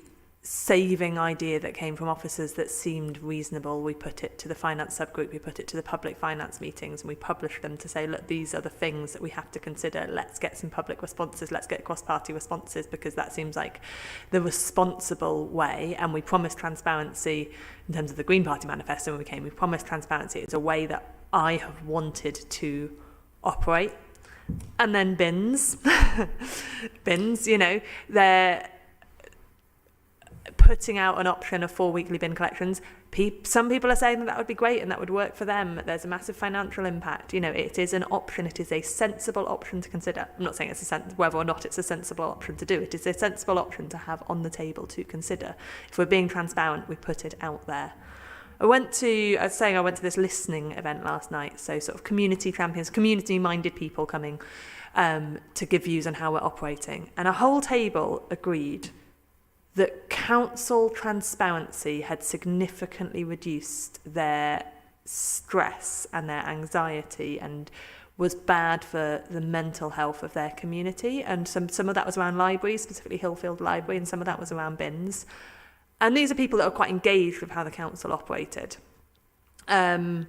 saving idea that came from officers that seemed reasonable, we put it to the finance subgroup, we put it to the public finance meetings, and we published them to say, look, these are the things that we have to consider. Let's get some public responses, let's get cross-party responses, because that seems like the responsible way. And we promised transparency in terms of the Green Party manifesto when we came. We promised transparency. It's a way that I have wanted to operate. And then bins, they're putting out an option of 4 weekly bin collections. Some people are saying that would be great and that would work for them. There's a massive financial impact. It is an option. It is a sensible option to consider. I'm not saying it's whether or not it's a sensible option to do. It is a sensible option to have on the table to consider. If we're being transparent, we put it out there. I went to this listening event last night. So sort of community champions, community-minded people coming to give views on how we're operating. And a whole table agreed that council transparency had significantly reduced their stress and their anxiety and was bad for the mental health of their community. And some of that was around libraries, specifically Hillfield Library, and some of that was around bins. And these are people that are quite engaged with how the council operated. And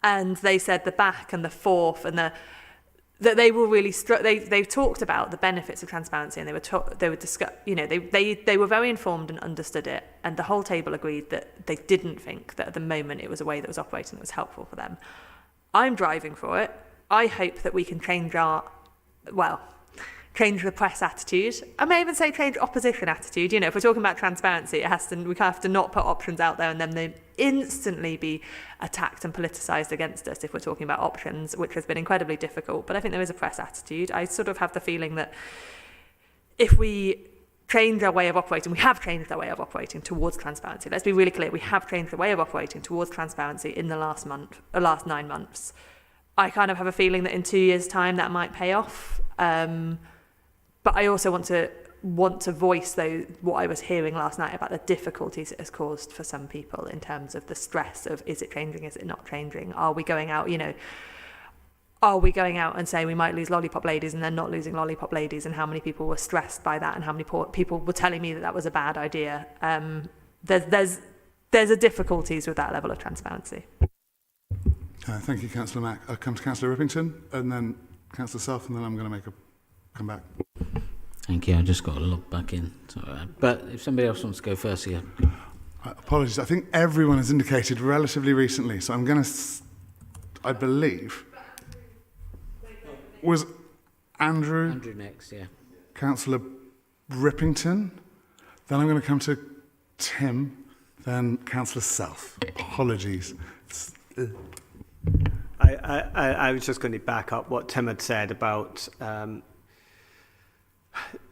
they said the back and the forth and that they were really they talked about the benefits of transparency, and they were discuss, they were very informed and understood it, and the whole table agreed that they didn't think that at the moment it was a way that was operating that was helpful for them. I'm driving for it. I hope that we can change the press attitude. I may even say change opposition attitude. If we're talking about transparency, we have to not put options out there and then they instantly be attacked and politicised against us if we're talking about options, which has been incredibly difficult. But I think there is a press attitude. I sort of have the feeling that if we change our way of operating, we have changed our way of operating towards transparency. Let's be really clear. We have changed the way of operating towards transparency in the last 9 months. I kind of have a feeling that in 2 years' time that might pay off. But I also want to want to voice what I was hearing last night about the difficulties it has caused for some people in terms of the stress of, is it changing, is it not changing? Are we going out, are we going out and saying we might lose lollipop ladies and then not losing lollipop ladies, and how many people were stressed by that and how many people were telling me that was a bad idea? There's a difficulties with that level of transparency. Thank you, Councillor Mack. I'll come to Councillor Rippington and then Councillor Self, and then I'm going to come back. Thank you. I just got to log back in. But if somebody else wants to go first, yeah. Apologies. I think everyone has indicated relatively recently, so I'm going to, I believe, was Andrew next, yeah. Councillor Rippington. Then I'm going to come to Tim, then Councillor Self. Apologies. I was just going to back up what Tim had said about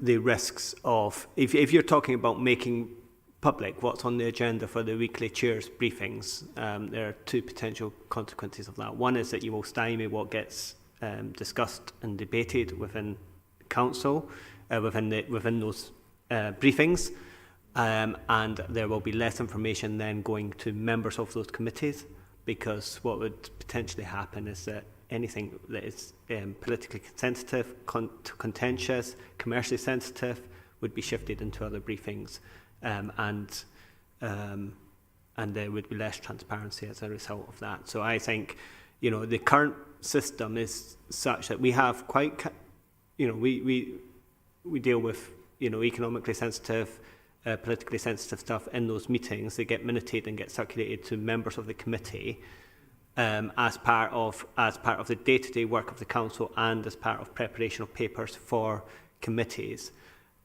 the risks of, if you're talking about making public what's on the agenda for the weekly chairs briefings, there are two potential consequences of that. One is that you will stymie what gets discussed and debated within council, within those briefings, and there will be less information then going to members of those committees, because what would potentially happen is that anything that is politically sensitive, contentious, commercially sensitive would be shifted into other briefings, and there would be less transparency as a result of that. So I think, the current system is such that we have quite, we deal with, economically sensitive, politically sensitive stuff in those meetings. They get minuted and get circulated to members of the committee as part of the day-to-day work of the council and as part of preparation of papers for committees.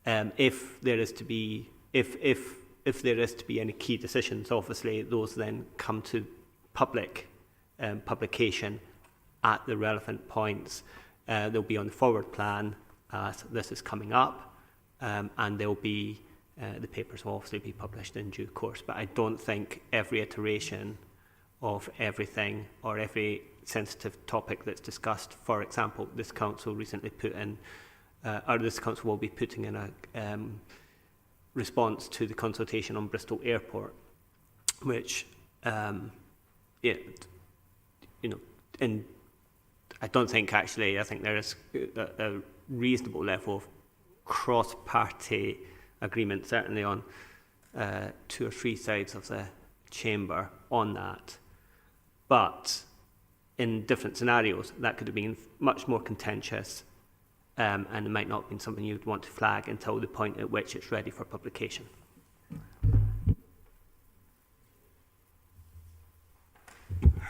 If there is to be any key decisions, obviously those then come to public publication at the relevant points. They'll be on the forward plan as this is coming up, and they'll be the papers will obviously be published in due course. But I don't think every iteration of everything or every sensitive topic that's discussed, for example, this council recently put in, or this council will be putting in a response to the consultation on Bristol Airport, which, and I don't think actually, I think there is a reasonable level of cross-party agreement, certainly on 2 or 3 sides of the chamber on that. But in different scenarios, that could have been much more contentious, and it might not have been something you'd want to flag until the point at which it's ready for publication.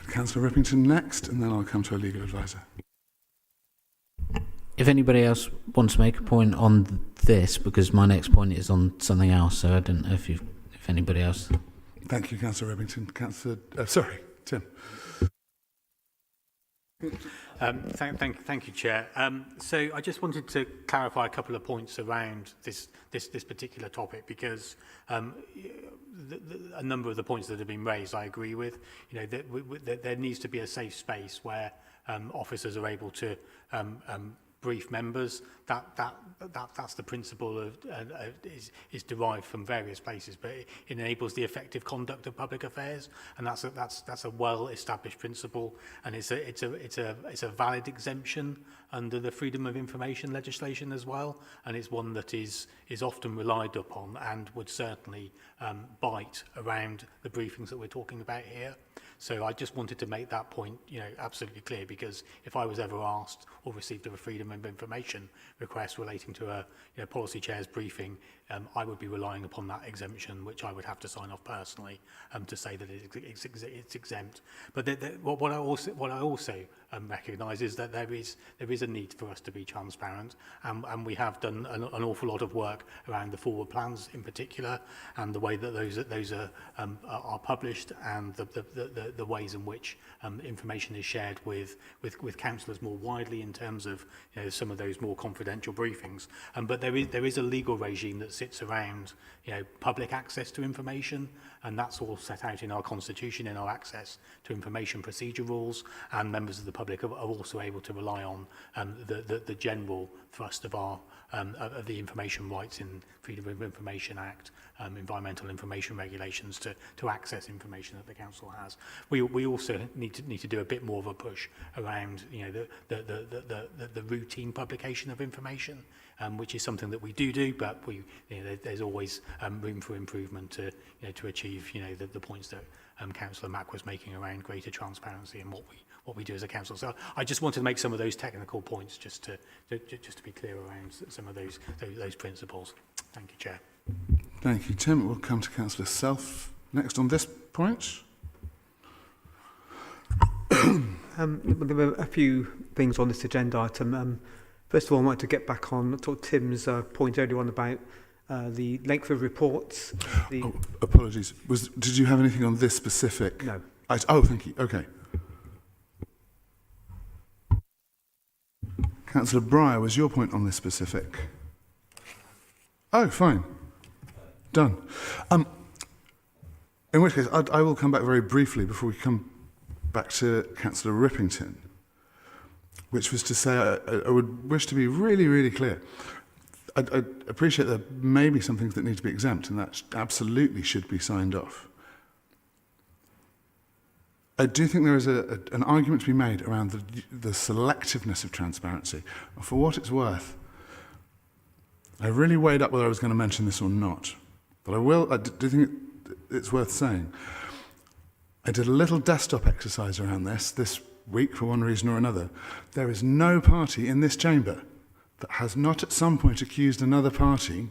Councillor Rippington next, and then I'll come to a legal advisor. If anybody else wants to make a point on this, because my next point is on something else, so I don't know if anybody else. Thank you, Councillor Rippington. Tim. Thank you, Chair. So I just wanted to clarify a couple of points around this particular topic, because a number of the points that have been raised I agree with. That there needs to be a safe space where officers are able to brief members. That's the principle of is derived from various places, but it enables the effective conduct of public affairs, and that's a well-established principle, and it's a valid exemption under the Freedom of Information legislation as well, and it's one that is often relied upon and would certainly bite around the briefings that we're talking about here. So I just wanted to make that point, absolutely clear, because if I was ever asked or received a Freedom of Information request relating to a policy chair's briefing, I would be relying upon that exemption, which I would have to sign off personally to say that it's exempt. But what I also recognise is that there is a need for us to be transparent, and we have done an awful lot of work around the forward plans in particular, and the way that those are published, and the ways in which information is shared with councillors more widely in terms of some of those more confidential briefings. But there is a legal regime that sits around public access to information, and that's all set out in our constitution, in our access to information procedure rules, and members of the public public are also able to rely on the general thrust of our of the information rights in Freedom of Information Act, environmental information regulations to access information that the council has. We also need to do a bit more of a push around the routine publication of information, which is something that we do, but there's always room for improvement to achieve the points that Councillor Mack was making around greater transparency and what we do as a council. So I just wanted to make some of those technical points just to be clear around some of those principles. Thank you, Chair. Thank you, Tim. We'll come to Councillor Self next on this point. There were a few things on this agenda item. First of all, I wanted to get back on Tim's point earlier on about the length of reports. Apologies. Did you have anything on this specific? No. Thank you. Okay. Councillor Breyer, was your point on this specific? Oh, fine. Done. In which case, I will come back very briefly before we come back to Councillor Rippington, which was to say I would wish to be really, really clear. I appreciate there may be some things that need to be exempt, and that absolutely should be signed off. I do think there is an argument to be made around the selectiveness of transparency. For what it's worth, I really weighed up whether I was going to mention this or not, but I do think it's worth saying. I did a little desktop exercise around this week for one reason or another. There is no party in this chamber that has not at some point accused another party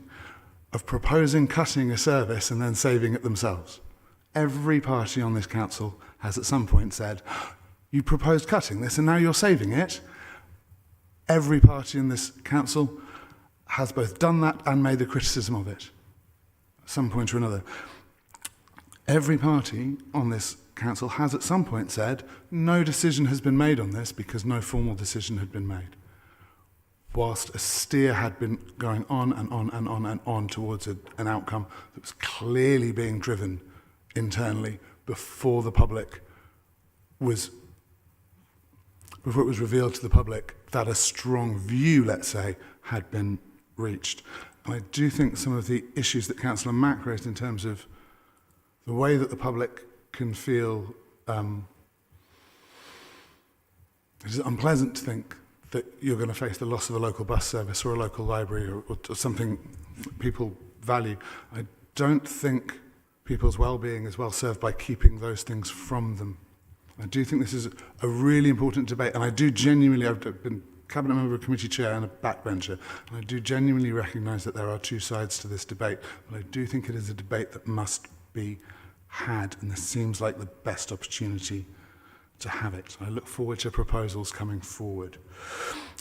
of proposing cutting a service and then saving it themselves. Every party on this council has at some point said, you proposed cutting this and now you're saving it. Every party in this council has both done that and made the criticism of it at some point or another. Every party on this council has at some point said, no decision has been made on this because no formal decision had been made. Whilst a steer had been going on and on and on and on towards an outcome that was clearly being driven internally before it was revealed to the public that a strong view, let's say, had been reached. And I do think some of the issues that Councillor Mack raised in terms of the way that the public can feel it is unpleasant to think that you're going to face the loss of a local bus service or a local library or something people value. I don't think people's well-being is well served by keeping those things from them. I do think this is a really important debate, and I do genuinely, I've been cabinet member, committee chair and a backbencher, and I do genuinely recognise that there are two sides to this debate, but I do think it is a debate that must be had, and this seems like the best opportunity to have it. I look forward to proposals coming forward.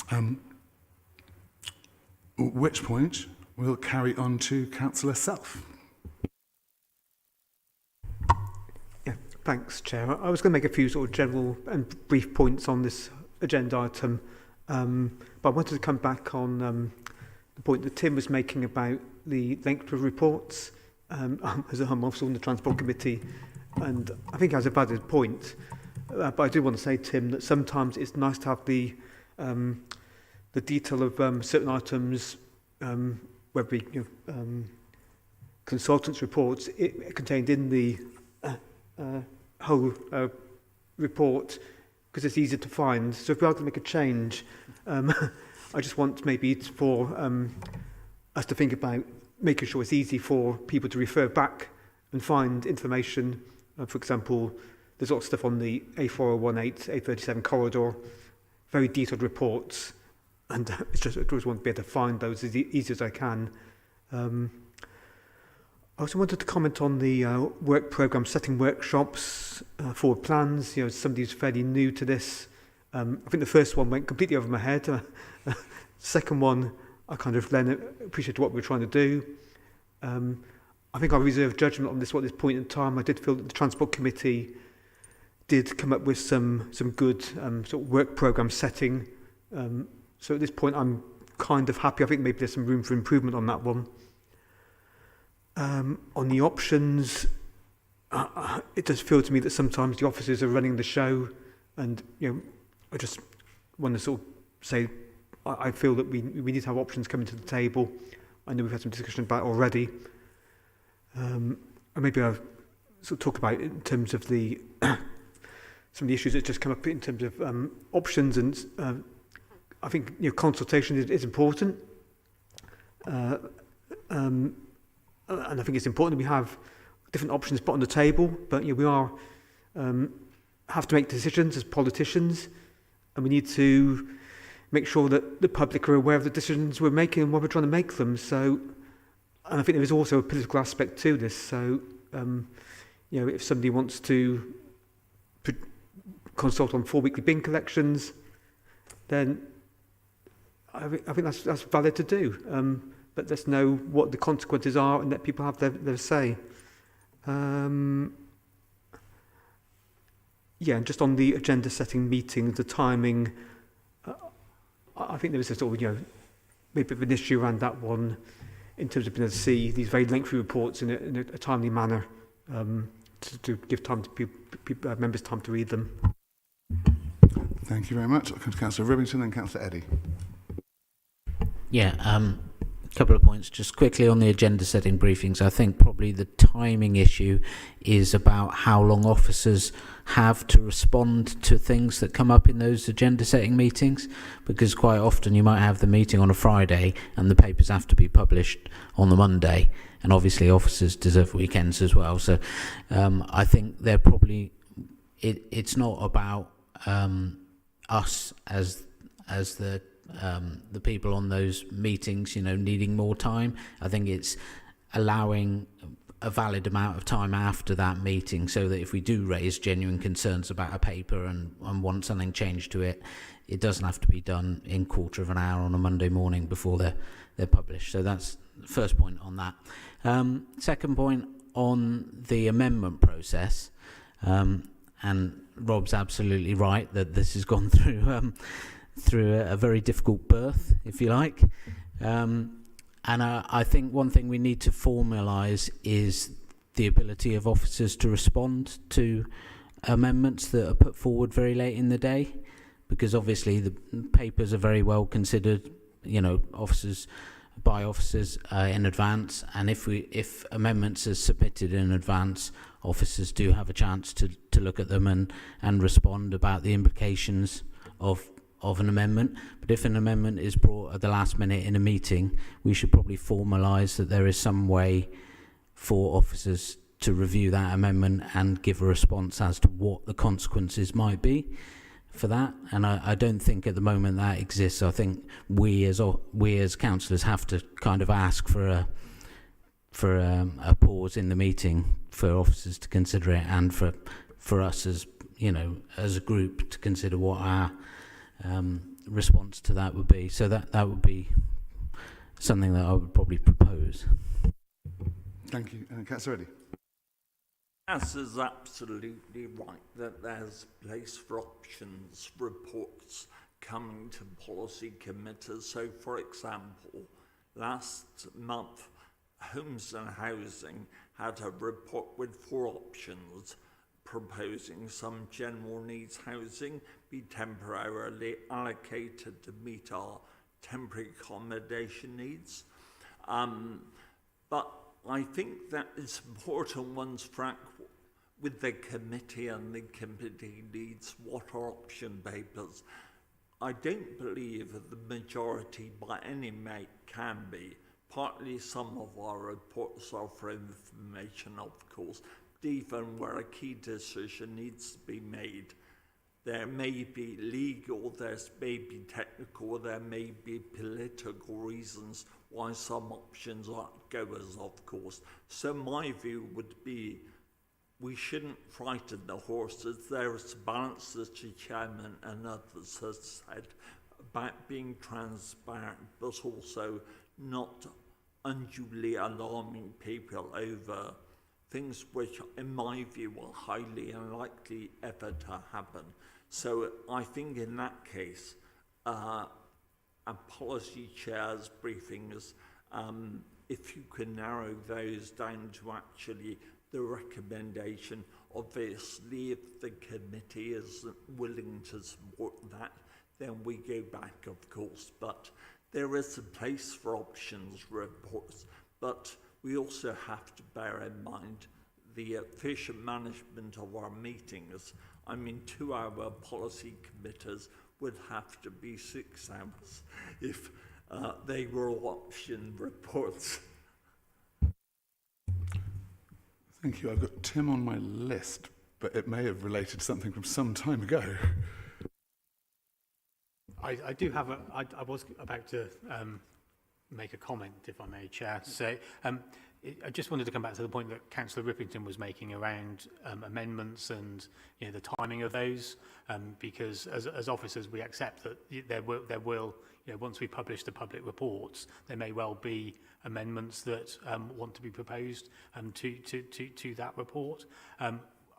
At which point we'll carry on to Councillor Self. Yeah, thanks, Chair. I was going to make a few sort of general and brief points on this agenda item, but I wanted to come back on the point that Tim was making about the length of reports. As I'm also on the Transport Committee, and I think he has a valid point. But I do want to say, Tim, that sometimes it's nice to have the detail of certain items, whether it be consultants' reports, contained in the whole report, because it's easier to find. So if we are to make a change, I just want maybe for us to think about making sure it's easy for people to refer back and find information. For example, there's lots of stuff on the A4018, A37 corridor, very detailed reports, and I always want to be able to find those as easy as I can. I also wanted to comment on the work programme setting workshops, forward plans. Somebody who's fairly new to this. I think the first one went completely over my head. Second one, I kind of then appreciated what we were trying to do. I think I reserve judgment on this at this point in time. I did feel that the Transport Committee did come up with some good sort of work programme setting. So at this point, I'm kind of happy. I think maybe there's some room for improvement on that one. On the options, it does feel to me that sometimes the officers are running the show, and I just want to sort of say I feel that we need to have options coming to the table. I know we've had some discussion about it already. And maybe I'll sort of talk about it in terms of the some of the issues that just come up in terms of options, and I think consultation is important, and I think it's important that we have different options put on the table. But we are have to make decisions as politicians, and we need to make sure that the public are aware of the decisions we're making and why we're trying to make them. So, and I think there is also a political aspect to this. So, if somebody wants to consult on 4 weekly bin collections, then I think that's valid to do. But let's know what the consequences are and let people have their say. And just on the agenda setting meetings, the timing, I think there is a sort of, maybe an issue around that one in terms of being able to see these very lengthy reports in a timely manner, to give time to members time to read them. Thank you very much. I'll come to Councillor Rivington and Councillor Eddy. Yeah, a couple of points just quickly on the agenda setting briefings. I think probably the timing issue is about how long officers have to respond to things that come up in those agenda setting meetings, because quite often you might have the meeting on a Friday and the papers have to be published on the Monday, and obviously officers deserve weekends as well. So I think they're probably it's not about us as the people on those meetings, needing more time. I think it's allowing a valid amount of time after that meeting, so that if we do raise genuine concerns about a paper and want something changed to it, it doesn't have to be done in quarter of an hour on a Monday morning before they're published. So that's the first point on that. Second point on the amendment process, and Rob's absolutely right that this has gone through a very difficult birth, if you like. And I think one thing we need to formalise is the ability of officers to respond to amendments that are put forward very late in the day, because obviously the papers are very well considered, officers in advance, and if amendments are submitted in advance, officers do have a chance to look at them and respond about the implications of an amendment. But if an amendment is brought at the last minute in a meeting, we should probably formalise that there is some way for officers to review that amendment and give a response as to what the consequences might be for that. And I don't think at the moment that exists. I think we as councillors have to kind of ask for a pause in the meeting for officers to consider it, and for us as as a group to consider what our response to that would be. So that would be something that I would probably propose. Thank you. And Councillor Eddy. As is absolutely right that there's place for options reports coming to policy committees. So, for example, last month, Homes and Housing had a report with 4 options, proposing some general needs housing be temporarily allocated to meet our temporary accommodation needs. But I think that it's important once Frank with the committee, and the committee needs what are option papers. I don't believe that the majority by any make can be. Partly some of our reports are for information, of course, but even where a key decision needs to be made, there may be legal, there may be technical, there may be political reasons why some options aren't goers, of course. So my view would be we shouldn't frighten the horses. There is a balance, as the chairman and others have said, about being transparent, but also not unduly alarming people over things which, in my view, are highly unlikely ever to happen. So I think in that case, a policy chair's briefings, if you can narrow those down to actually the recommendation Obviously, if the committee isn't willing to support that, then we go back, of course. But there is a place for options reports. But we also have to bear in mind the efficient management of our meetings. I mean, 2-hour policy committees would have to be 6 hours if they were option reports. Thank you. I've got Tim on my list, but it may have related to something from some time ago. I do have I was about to make a comment, if I may, Chair. So I just wanted to come back to the point that Councillor Rippington was making around amendments and the timing of those, because as officers we accept that there will once we publish the public reports, there may well be amendments that want to be proposed to that report.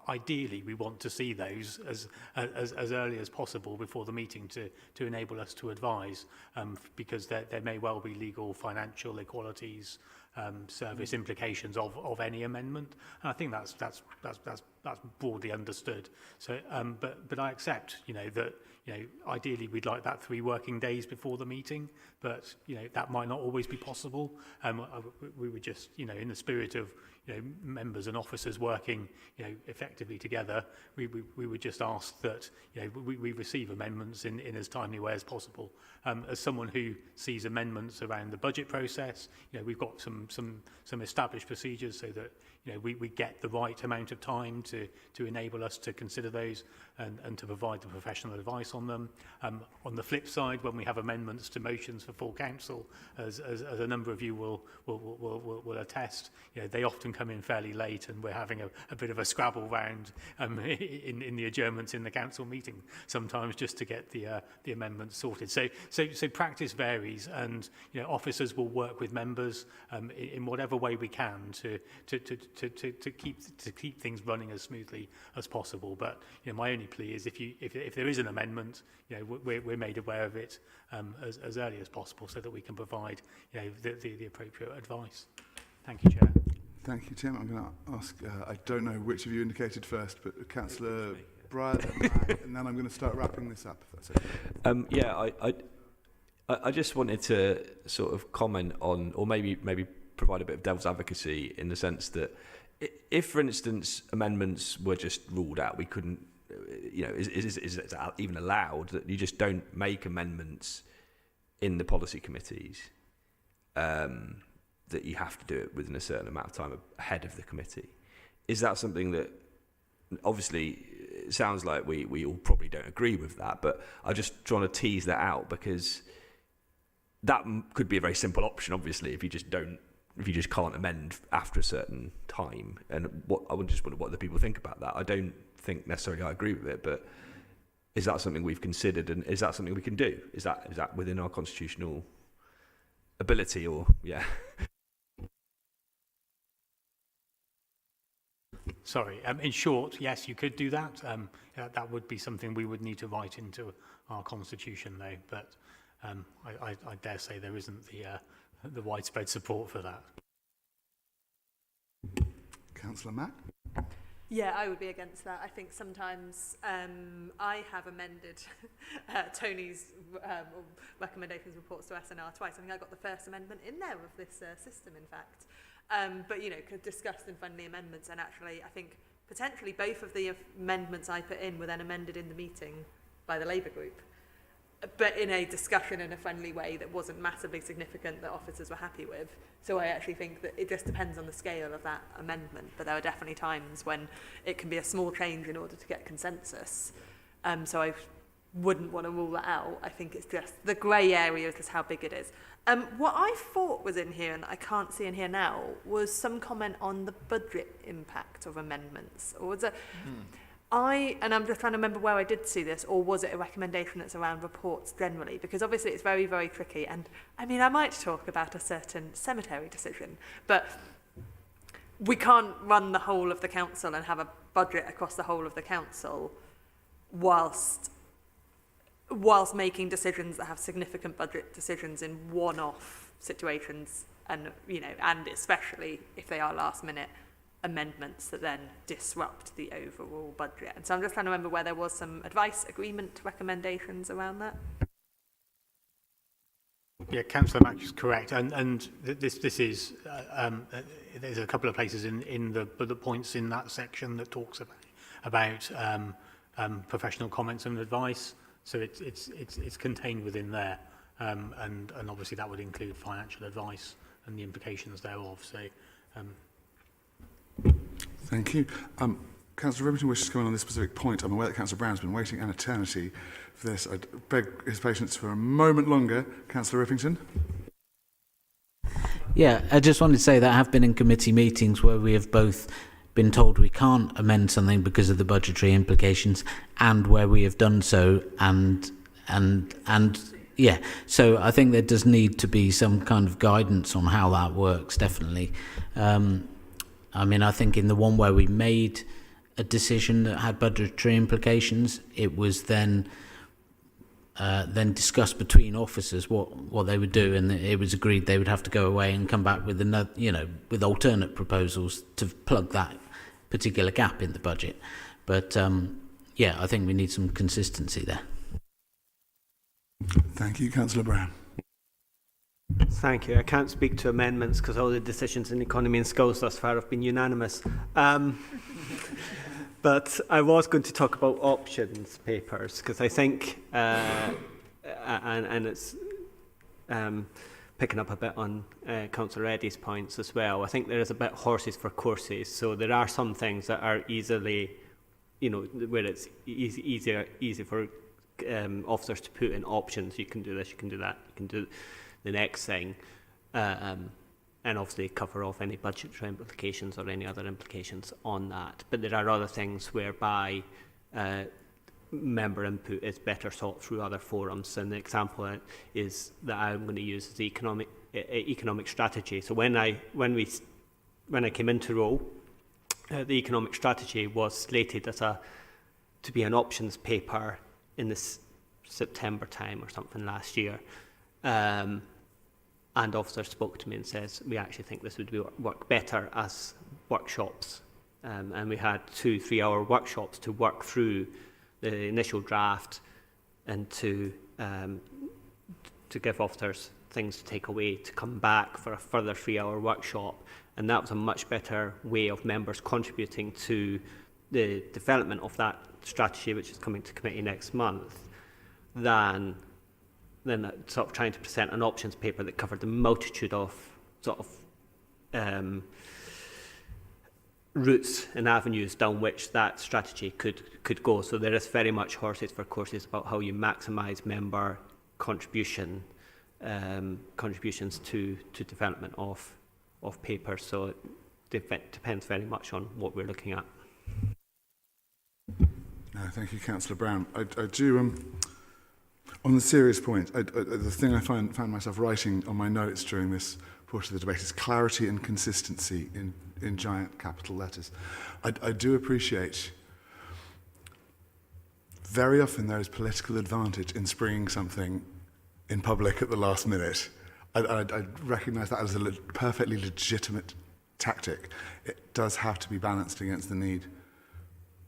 Ideally, we want to see those as early as possible before the meeting to enable us to advise, because there may well be legal, financial, equalities, service implications of any amendment. And I think that's broadly understood. So, but I accept, that ideally we'd like that 3 working days before the meeting, but that might not always be possible. We would just, in the spirit of members and officers working, effectively together, we would just ask that we receive amendments in as timely way as possible. As someone who sees amendments around the budget process, we've got some established procedures so that we get the right amount of time to enable us to consider those and to provide the professional advice on them. On the flip side, when we have amendments to motions for full council, as a number of you will attest, they often come in fairly late, and we're having a bit of a scrabble round in the adjournments in the council meeting sometimes just to get the amendments sorted. So practice varies, and officers will work with members in whatever way we can to keep things running as smoothly as possible. But my only plea is if there is an amendment, we're made aware of it as early as possible so that we can provide the appropriate advice. Thank you, Chair. Thank you, Tim. I'm going to ask, I don't know which of you indicated first, but Councillor Bryant and Matt, and then I'm going to start wrapping this up, if that's okay. I just wanted to sort of comment on, or maybe provide a bit of devil's advocacy in the sense that if, for instance, amendments were just ruled out, we couldn't, is it even allowed that you just don't make amendments in the policy committees, that you have to do it within a certain amount of time ahead of the committee? Is that something that, obviously, it sounds like we all probably don't agree with that, but I'm just trying to tease that out, because that could be a very simple option, obviously, if you just can't amend after a certain time. And I would just wonder what the people think about that. I don't think necessarily I agree with it, but is that something we've considered, and is that something we can do? Is that within our constitutional ability, or yeah? Sorry. In short, yes, you could do that. That would be something we would need to write into our constitution, though. But I dare say there isn't the widespread support for that. Councillor Mack? Yeah, I would be against that. I think sometimes I have amended Tony's recommendations reports to SNR twice. I think I got the first amendment in there of this system, in fact. But, discussed in friendly amendments, and actually I think potentially both of the amendments I put in were then amended in the meeting by the Labour group, but in a discussion in a friendly way that wasn't massively significant that officers were happy with. So I actually think that it just depends on the scale of that amendment, but there are definitely times when it can be a small change in order to get consensus. So I wouldn't want to rule that out. I think it's just the grey area is just how big it is. What I thought was in here and that I can't see in here now was some comment on the budget impact of amendments, or was it? And I'm just trying to remember where I did see this, or was it a recommendation that's around reports generally? Because obviously it's very, very tricky. And I mean, I might talk about a certain cemetery decision, but we can't run the whole of the council and have a budget across the whole of the council whilst making decisions that have significant budget decisions in one-off situations, and and especially if they are last minute, amendments that then disrupt the overall budget. And so I'm just trying to remember where there was some advice, agreement, recommendations around that. Yeah, Councillor Mack is correct, and this is there's a couple of places in the bullet points in that section that talks about professional comments and advice. So it's contained within there, and obviously that would include financial advice and the implications thereof. So. Thank you. Councillor Rivington wishes to come in on this specific point. I'm aware that Councillor Brown's been waiting an eternity for this. I beg his patience for a moment longer. Councillor Rivington. Yeah, I just wanted to say that I have been in committee meetings where we have both been told we can't amend something because of the budgetary implications, and where we have done so, and yeah. So I think there does need to be some kind of guidance on how that works, definitely. I mean, I think in the one where we made a decision that had budgetary implications, it was then discussed between officers what they would do, and it was agreed they would have to go away and come back with another, with alternate proposals to plug that particular gap in the budget. But yeah, I think we need some consistency there. Thank you, Councillor Brown. Thank you. I can't speak to amendments because all the decisions in economy and skills thus far have been unanimous. But I was going to talk about options papers because I think, and it's picking up a bit on Councillor Eddy's points as well. I think there is a bit horses for courses. So there are some things that are easily, where it's easy for officers to put in options. You can do this, you can do that, you can do the next thing, and obviously cover off any budgetary implications or any other implications on that. But there are other things whereby member input is better sought through other forums, and the example is that I'm going to use is the economic strategy. So when I came into role, the economic strategy was slated as to be an options paper in this September time or something last year. And officers spoke to me and says, we actually think this would work better as workshops. And we had 2-3 hour workshops to work through the initial draft and to give officers things to take away, to come back for a further 3 hour workshop. And that was a much better way of members contributing to the development of that strategy, which is coming to committee next month, than sort of trying to present an options paper that covered the multitude of sort of routes and avenues down which that strategy could go. So there is very much horses for courses about how you maximise member contributions to development of papers. So it depends very much on what we're looking at. Thank you, Councillor Brown. I do. On the serious point, the thing I found myself writing on my notes during this portion of the debate is clarity and consistency in giant capital letters. I do appreciate very often there is political advantage in springing something in public at the last minute. I recognise that as a perfectly legitimate tactic. It does have to be balanced against the need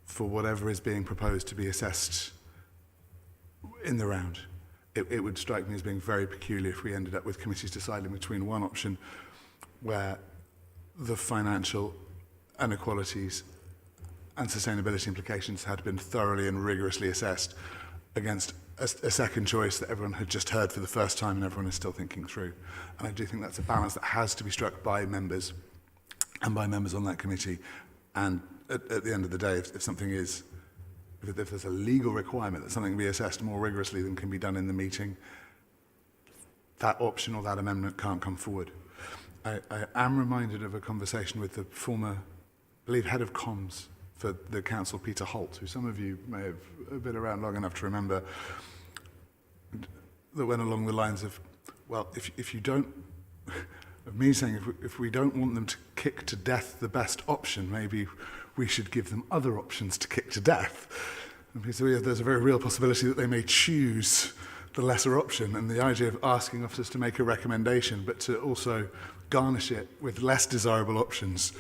for whatever is being proposed to be assessed in the round. It would strike me as being very peculiar if we ended up with committees deciding between one option where the financial inequalities and sustainability implications had been thoroughly and rigorously assessed against a second choice that everyone had just heard for the first time and everyone is still thinking through. And I do think that's a balance that has to be struck by members and by members on that committee. And at the end of the day, if something is, if there's a legal requirement that something be assessed more rigorously than can be done in the meeting, that option or that amendment can't come forward. I am reminded of a conversation with the former, I believe, head of comms for the council, Peter Holt, who some of you may have been around long enough to remember, that went along the lines of, well, if you don't, of me saying if we don't want them to kick to death the best option, maybe we should give them other options to kick to death. And because there's a very real possibility that they may choose the lesser option, and the idea of asking officers to make a recommendation but to also garnish it with less desirable options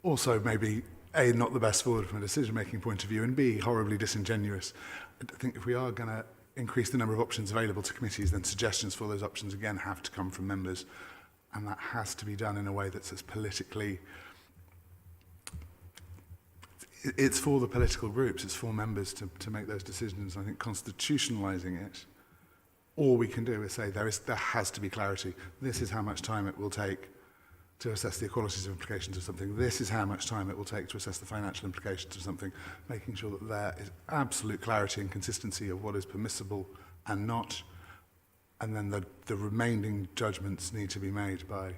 also maybe A, not the best forward from a decision-making point of view, and B, horribly disingenuous. I think if we are going to increase the number of options available to committees, then suggestions for those options, again, have to come from members. And that has to be done in a way that's as politically... It's for the political groups, it's for members to make those decisions. I think constitutionalising it, all we can do is say there has to be clarity. This is how much time it will take to assess the equalities of implications of something. This is how much time it will take to assess the financial implications of something, making sure that there is absolute clarity and consistency of what is permissible and not. And then the remaining judgments need to be made by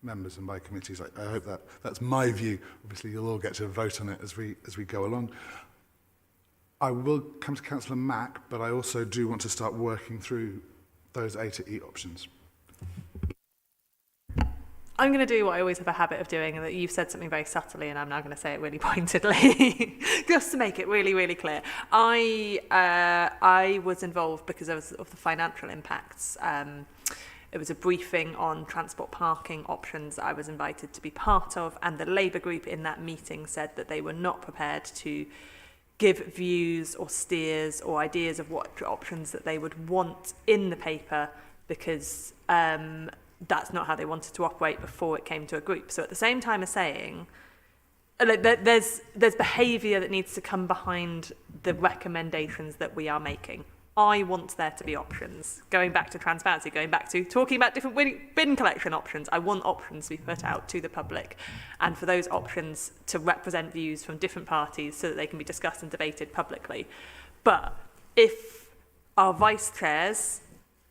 members and by committees. I hope that's my view. Obviously, you'll all get to vote on it as we go along. I will come to Councillor Mack, but I also do want to start working through those A to E options. I'm going to do what I always have a habit of doing, and that you've said something very subtly, and I'm now going to say it really pointedly, just to make it really, really clear. I was involved because of the financial impacts. It was a briefing on transport parking options that I was invited to be part of, and the Labour group in that meeting said that they were not prepared to give views or steers or ideas of what options that they would want in the paper, because that's not how they wanted to operate before it came to a group. So at the same time as saying, there's behaviour that needs to come behind the recommendations that we are making. I want there to be options. Going back to transparency, going back to talking about different bin collection options, I want options to be put out to the public, and for those options to represent views from different parties so that they can be discussed and debated publicly. But if our vice chairs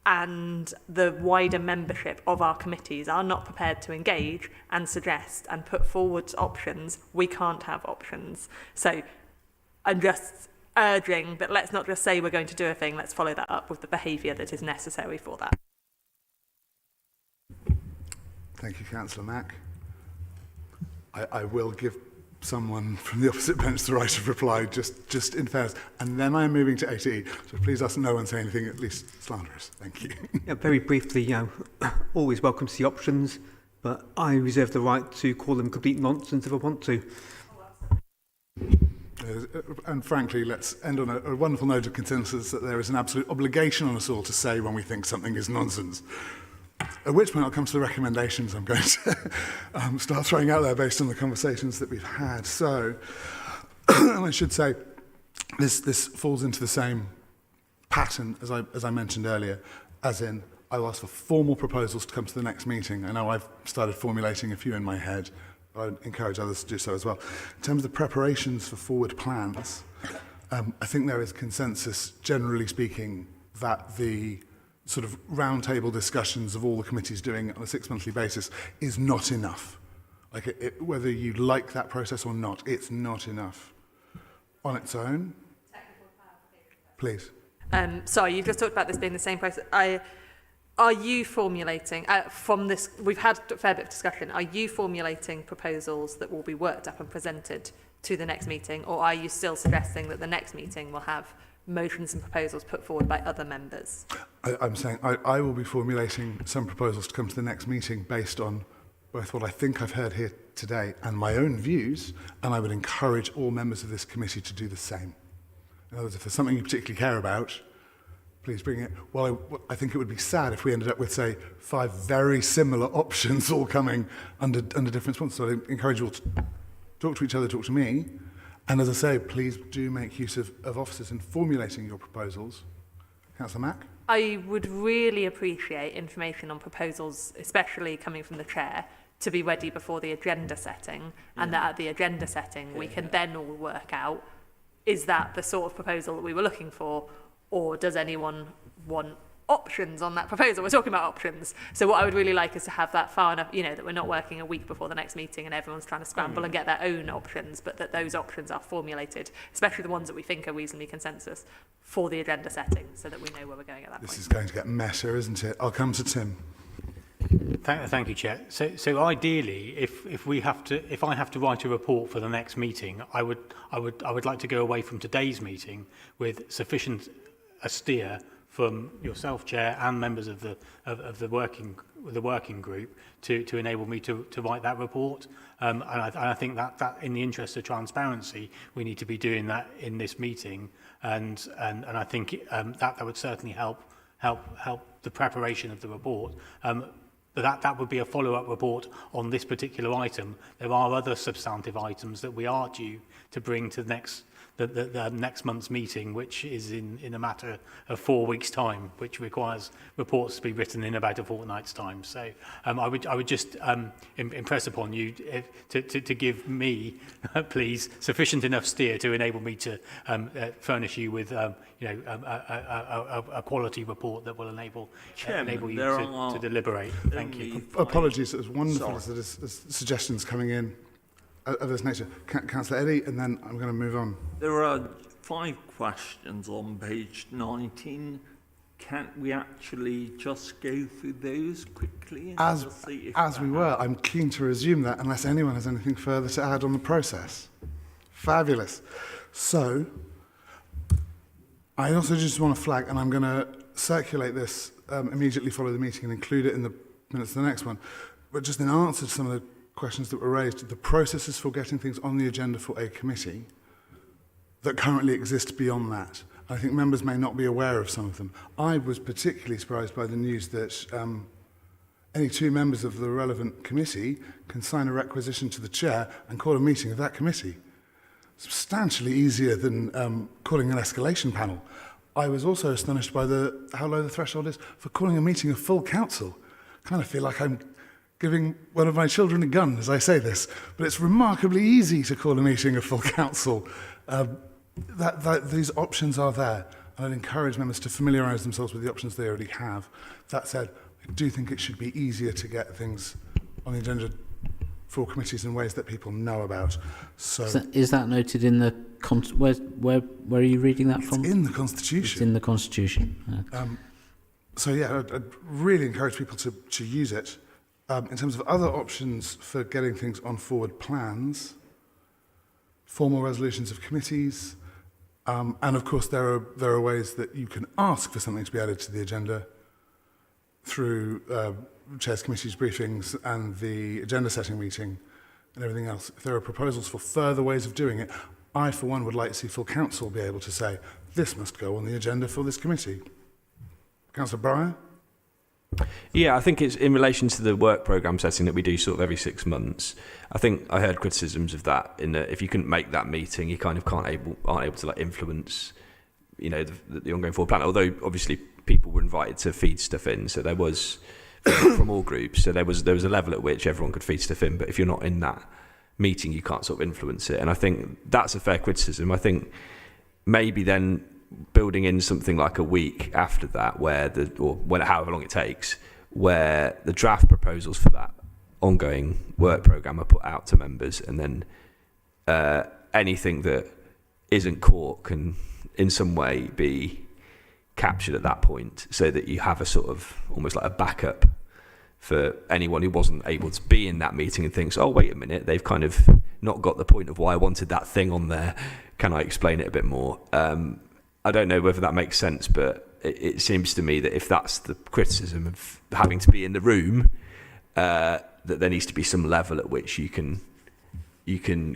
and the wider membership of our committees are not prepared to engage and suggest and put forward options, we can't have options. So I'm just urging that let's not just say we're going to do a thing, let's follow that up with the behaviour that is necessary for that. Thank you, Councillor Mack. I will give someone from the opposite bench the right of reply, just in fairness. And then I'm moving to A to E. So please ask no one say anything at least slanderous. Thank you. Yeah, very briefly, always welcome to see options, but I reserve the right to call them complete nonsense if I want to. And frankly, let's end on a wonderful note of consensus that there is an absolute obligation on us all to say when we think something is nonsense. At which point I'll come to the recommendations I'm going to start throwing out there based on the conversations that we've had. So, and I should say, this falls into the same pattern as I mentioned earlier, as in I will ask for formal proposals to come to the next meeting. I know I've started formulating a few in my head, but I would encourage others to do so as well. In terms of the preparations for forward plans, I think there is consensus, generally speaking, that the sort of roundtable discussions of all the committees doing it on a 6-monthly basis is not enough. Like whether you like that process or not, it's not enough on its own. Please. Sorry, you've just talked about this being the same process. Are you formulating, from this, we've had a fair bit of discussion, are you formulating proposals that will be worked up and presented to the next meeting, or are you still suggesting that the next meeting will have motions and proposals put forward by other members? I'm saying I will be formulating some proposals to come to the next meeting based on both what I think I've heard here today and my own views, and I would encourage all members of this committee to do the same. In other words, if there's something you particularly care about, please bring it. Well, I think it would be sad if we ended up with, say, 5 very similar options all coming under different sponsors. So I encourage you all to talk to each other, talk to me. And as I say, please do make use of officers in formulating your proposals. Councillor Mack? I would really appreciate information on proposals, especially coming from the chair, to be ready before the agenda setting, and that at the agenda setting we can then all work out, is that the sort of proposal that we were looking for, or does anyone want options on that proposal? We're talking about options. So what I would really like is to have that far enough, that we're not working a week before the next meeting and everyone's trying to scramble and get their own options, but that those options are formulated, especially the ones that we think are reasonably consensus, for the agenda setting, so that we know where we're going at that point. This is going to get messier, isn't it? I'll come to Tim. Thank you, Chair. So ideally, if I have to write a report for the next meeting, I would like to go away from today's meeting with sufficient a steer from yourself, Chair, and members of the working the working group to enable me to write that report. And I think that in the interest of transparency, we need to be doing that in this meeting. And I think that would certainly help the preparation of the report. But that would be a follow-up report on this particular item. There are other substantive items that we are due to bring to the next month's meeting, which is in a matter of 4 weeks' time, which requires reports to be written in about a fortnight's time. So I would just impress upon you to give me, please, sufficient enough steer to enable me to furnish you with a quality report that will enable you to deliberate. Thank you. Apologies, it was wonderful as there's suggestions coming in of this nature. Councillor Eddy, and then I'm going to move on. There are 5 questions on page 19. Can't we actually just go through those quickly? And As see if we that were, I'm keen to resume that unless anyone has anything further to add on the process. Fabulous. So, I also just want to flag, and I'm going to circulate this immediately follow the meeting and include it in the minutes of the next one, but just in answer to some of the questions that were raised, the processes for getting things on the agenda for a committee that currently exist beyond that. I think members may not be aware of some of them. I was particularly surprised by the news that any 2 members of the relevant committee can sign a requisition to the chair and call a meeting of that committee. Substantially easier than calling an escalation panel. I was also astonished by how low the threshold is for calling a meeting of full council. I kind of feel like I'm giving one of my children a gun as I say this, but it's remarkably easy to call a meeting of full council. These options are there, and I'd encourage members to familiarise themselves with the options they already have. That said, I do think it should be easier to get things on the agenda for committees in ways that people know about. So is that noted in the where are you reading that from? It's in the Constitution. It's in the Constitution. So yeah, I'd really encourage people to use it. In terms of other options for getting things on forward plans, formal resolutions of committees, and of course there are ways that you can ask for something to be added to the agenda through chairs committees briefings and the agenda setting meeting and everything else. If there are proposals for further ways of doing it, I for one would like to see full council be able to say this must go on the agenda for this committee. Councillor Breyer? Yeah, I think it's in relation to the work programme setting that we do sort of every 6 months. I think I heard criticisms of that in that if you couldn't make that meeting, you kind of aren't able to like influence, you know, the ongoing forward plan. Although obviously people were invited to feed stuff in, so there was from all groups. So there was a level at which everyone could feed stuff in, but if you're not in that meeting, you can't sort of influence it. And I think that's a fair criticism. I think maybe then building in something like a week after that, however long it takes, where the draft proposals for that ongoing work programme are put out to members, and then anything that isn't caught can in some way be captured at that point, so that you have a sort of almost like a backup for anyone who wasn't able to be in that meeting and thinks, oh, wait a minute, they've kind of not got the point of why I wanted that thing on there. Can I explain it a bit more? I don't know whether that makes sense, but it seems to me that if that's the criticism of having to be in the room, that there needs to be some level at which you can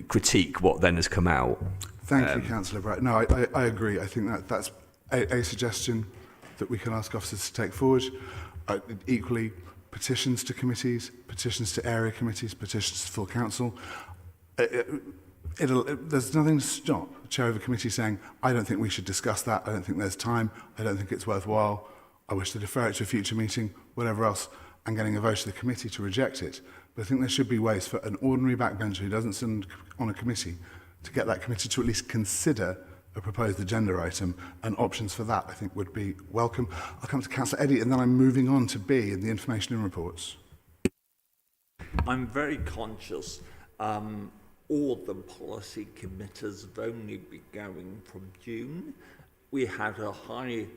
critique what then has come out. Thank you, Councillor Bright. No, I agree. I think that's a suggestion that we can ask officers to take forward. Equally, petitions to committees, petitions to area committees, petitions to full council. There's nothing to stop the chair of a committee saying, I don't think we should discuss that, I don't think there's time, I don't think it's worthwhile, I wish to defer it to a future meeting, whatever else, and getting a vote of the committee to reject it. But I think there should be ways for an ordinary backbencher who doesn't sit on a committee to get that committee to at least consider a proposed agenda item, and options for that I think would be welcome. I'll come to Councillor Eddy, and then I'm moving on to B in the information and reports. I'm very conscious all the policy committees have only been going from June. We had a high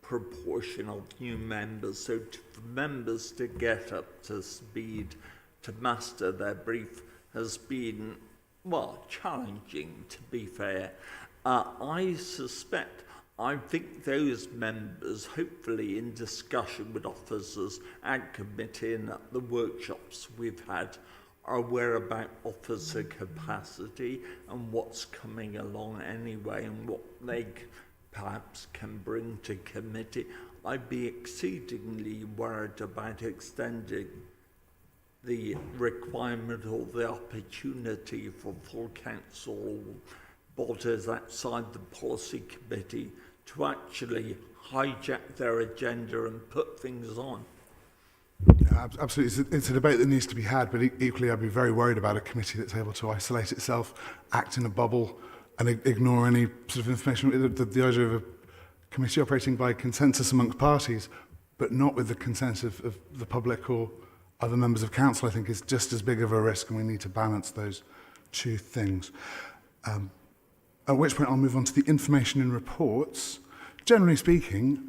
proportion of new members, so for members to get up to speed, to master their brief has been, well, challenging, to be fair. I suspect I think those members, hopefully in discussion with officers and committee and at the workshops we've had, are aware about officer capacity and what's coming along anyway and what they perhaps can bring to committee. I'd be exceedingly worried about extending the requirement or the opportunity for full council bodies outside the policy committee to actually hijack their agenda and put things on. Yeah, absolutely. It's a debate that needs to be had, but equally I'd be very worried about a committee that's able to isolate itself, act in a bubble, and ignore any sort of information. The idea of a committee operating by consensus amongst parties, but not with the consent of the public or other members of council, I think is just as big of a risk, and we need to balance those two things. At which point I'll move on to the information in reports. Generally speaking,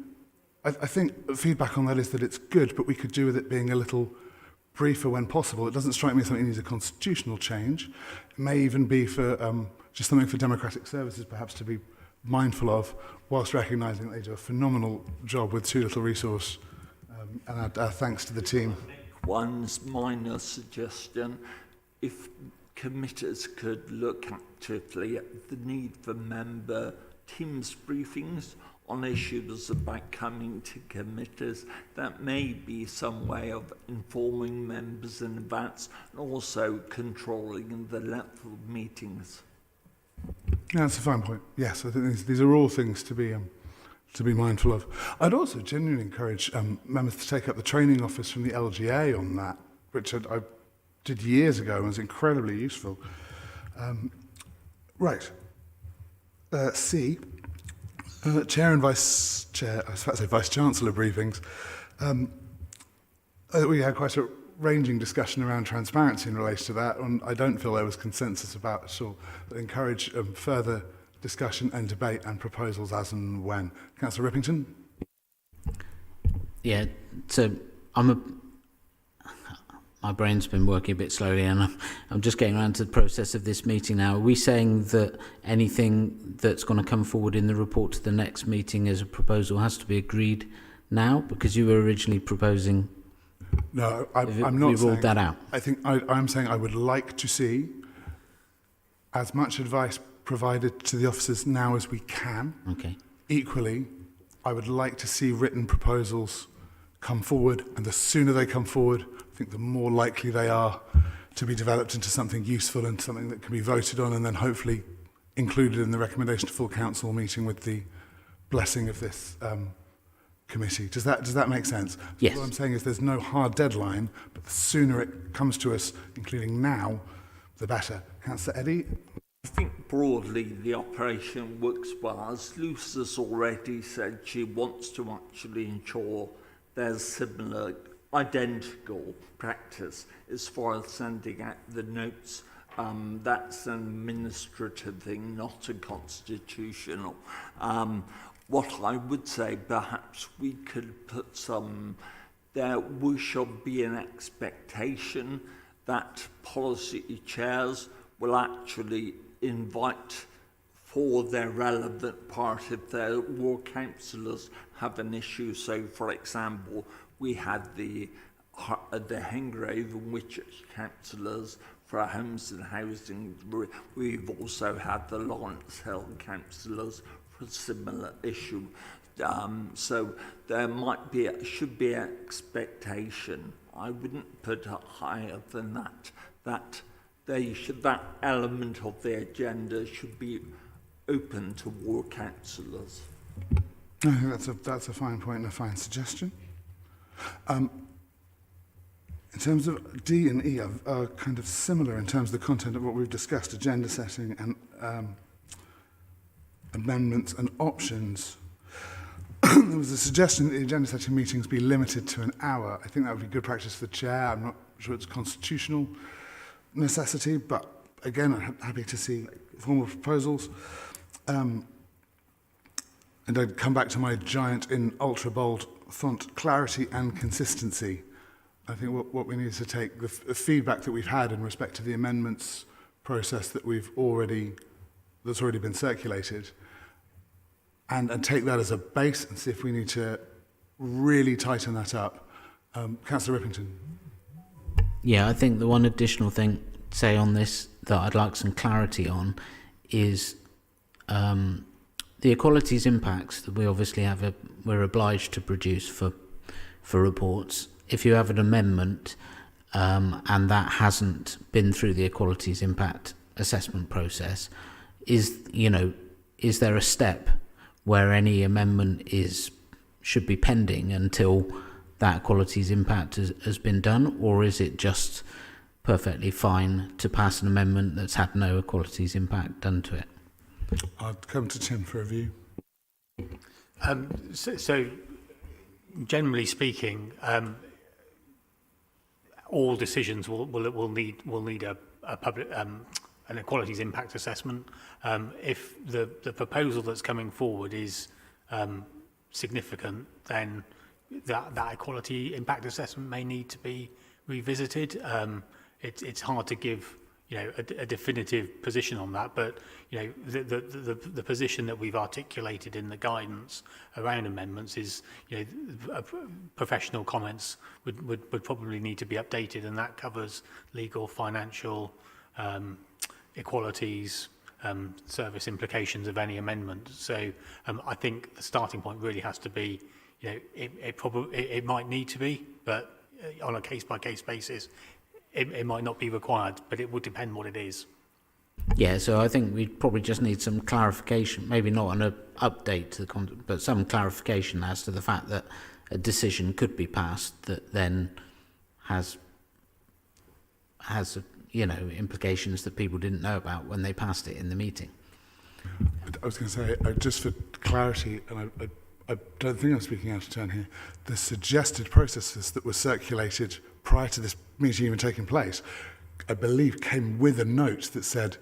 I think feedback on that is that it's good, but we could do with it being a little briefer when possible. It doesn't strike me as something that needs a constitutional change. It may even be for just something for democratic services perhaps to be mindful of, whilst recognising that they do a phenomenal job with too little resource. And our thanks to the team. One minor suggestion, if committees could look actively at the need for member Teams briefings on issues about coming to committees, that may be some way of informing members in advance and also controlling the length of meetings. Yeah, that's a fine point. Yes, I think these are all things to be mindful of. I'd also genuinely encourage members to take up the training office from the LGA on that, which I did years ago and was incredibly useful. Right. C. Chair and Vice Chair, I was about to say Vice Chancellor briefings. We had quite a ranging discussion around transparency in relation to that, and I don't feel there was consensus about it at all. But encourage further discussion and debate and proposals as and when. Councillor Rippington? Yeah, so my brain's been working a bit slowly, and I'm just getting around to the process of this meeting now. Are we saying that anything that's going to come forward in the report to the next meeting as a proposal has to be agreed now? Because you were originally proposing... No, I'm not we ruled that out. I think I'm saying I would like to see as much advice provided to the officers now as we can. Okay. Equally, I would like to see written proposals come forward, and the sooner they come forward, I think the more likely they are to be developed into something useful and something that can be voted on and then hopefully included in the recommendation to full council meeting with the blessing of this committee. Does that make sense? Yes. What I'm saying is there's no hard deadline, but the sooner it comes to us, including now, the better. Councillor Eddy? I think broadly the operation works well. As Luce has already said, she wants to actually ensure there's similar, identical practice as far as sending out the notes. That's an administrative thing, not a constitutional. What I would say, perhaps we could put there should be an expectation that policy chairs will actually invite for their relevant part if their ward councillors have an issue. So, for example, we had the Hengrave in which councillors for our homes and housing. We've also had the Lawrence Hill councillors for a similar issue. So there should be an expectation. I wouldn't put it higher than that. That element of the agenda should be open to ward councillors. I think that's a fine point and a fine suggestion. In terms of D and E are kind of similar in terms of the content of what we've discussed, agenda setting and amendments and options. There was a suggestion that the agenda setting meetings be limited to an hour. I think that would be good practice for the chair. I'm not sure it's a constitutional necessity, but again, I'm happy to see formal proposals. And I'd come back to my giant in ultra bold font, clarity and consistency. I think what we need is to take the feedback that we've had in respect to the amendments process that's already been circulated, and take that as a base and see if we need to really tighten that up. Councillor Rippington. Yeah, I think the one additional thing, say, on this that I'd like some clarity on is the equalities impacts that we obviously we're obliged to produce for reports. If you have an amendment and that hasn't been through the equalities impact assessment process, is there a step where any amendment should be pending until that equalities impact has been done, or is it just perfectly fine to pass an amendment that's had no equalities impact done to it? I'll come to Tim for a view. So generally speaking, all decisions will need a public an equalities impact assessment. If the proposal that's coming forward is significant, then that equality impact assessment may need to be revisited. It's hard to give a definitive position on that, but the position that we've articulated in the guidance around amendments is professional comments would probably need to be updated, and that covers legal, financial, equalities, service implications of any amendment. So I think the starting point really has to be, it might need to be, but on a case-by-case basis, it might not be required, but it would depend what it is. Yeah, so I think we probably just need some clarification, maybe not an update to the content, but some clarification as to the fact that a decision could be passed that then has implications that people didn't know about when they passed it in the meeting. I was going to say, just for clarity, and I don't think I'm speaking out of turn here, the suggested processes that were circulated prior to this meeting even taking place, I believe came with a note that said,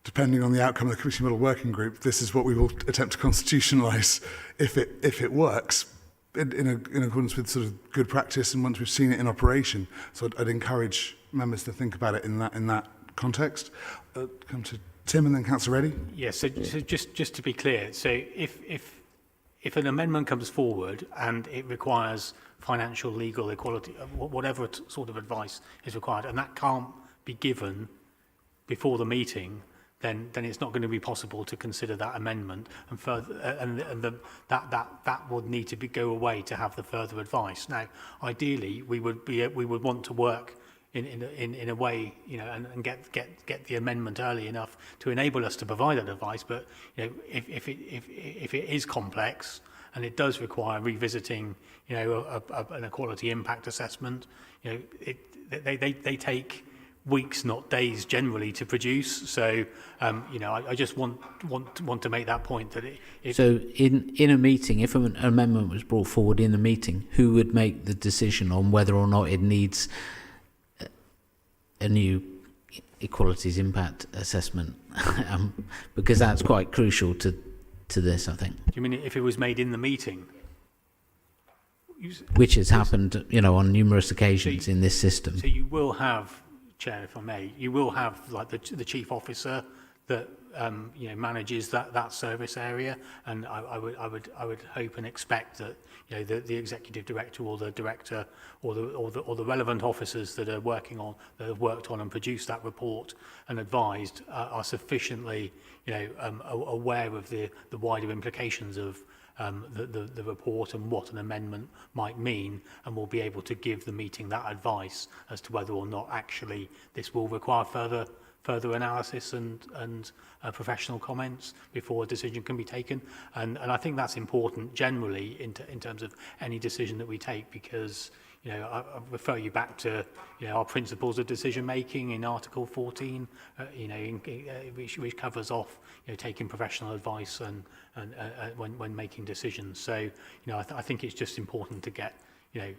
depending on the outcome of the committee model working group, this is what we will attempt to constitutionalise if it works in accordance with sort of good practice and once we've seen it in operation. So I'd encourage members to think about it in that context. Come to Tim and then Councillor Reddy. Yes, so just to be clear, so if an amendment comes forward and it requires financial, legal, equality, whatever sort of advice is required, and that can't be given before the meeting, then it's not going to be possible to consider that amendment, and further, that would need to go away to have the further advice. Now, ideally, we would want to work in a way, and get the amendment early enough to enable us to provide that advice. But if it is complex and it does require revisiting, an equality impact assessment, they take weeks, not days, generally to produce. So, I just want to make that point that So, in a meeting, if an amendment was brought forward in a meeting, who would make the decision on whether or not it needs a new equalities impact assessment? Because that's quite crucial to this, I think. Do you mean if it was made in the meeting? Which has happened, on numerous occasions in this system. So you will have, Chair, if I may, you will have like the chief officer that manages that service area, and I would hope and expect that the executive director or the director or the relevant officers that have worked on and produced that report and advised are sufficiently aware of the wider implications of the report and what an amendment might mean, and will be able to give the meeting that advice as to whether or not actually this will require further analysis and professional comments before a decision can be taken. And I think that's important generally in terms of any decision that we take, because I refer you back to our principles of decision making in Article 14, which covers off taking professional advice and when making decisions. So I think it's just important to get to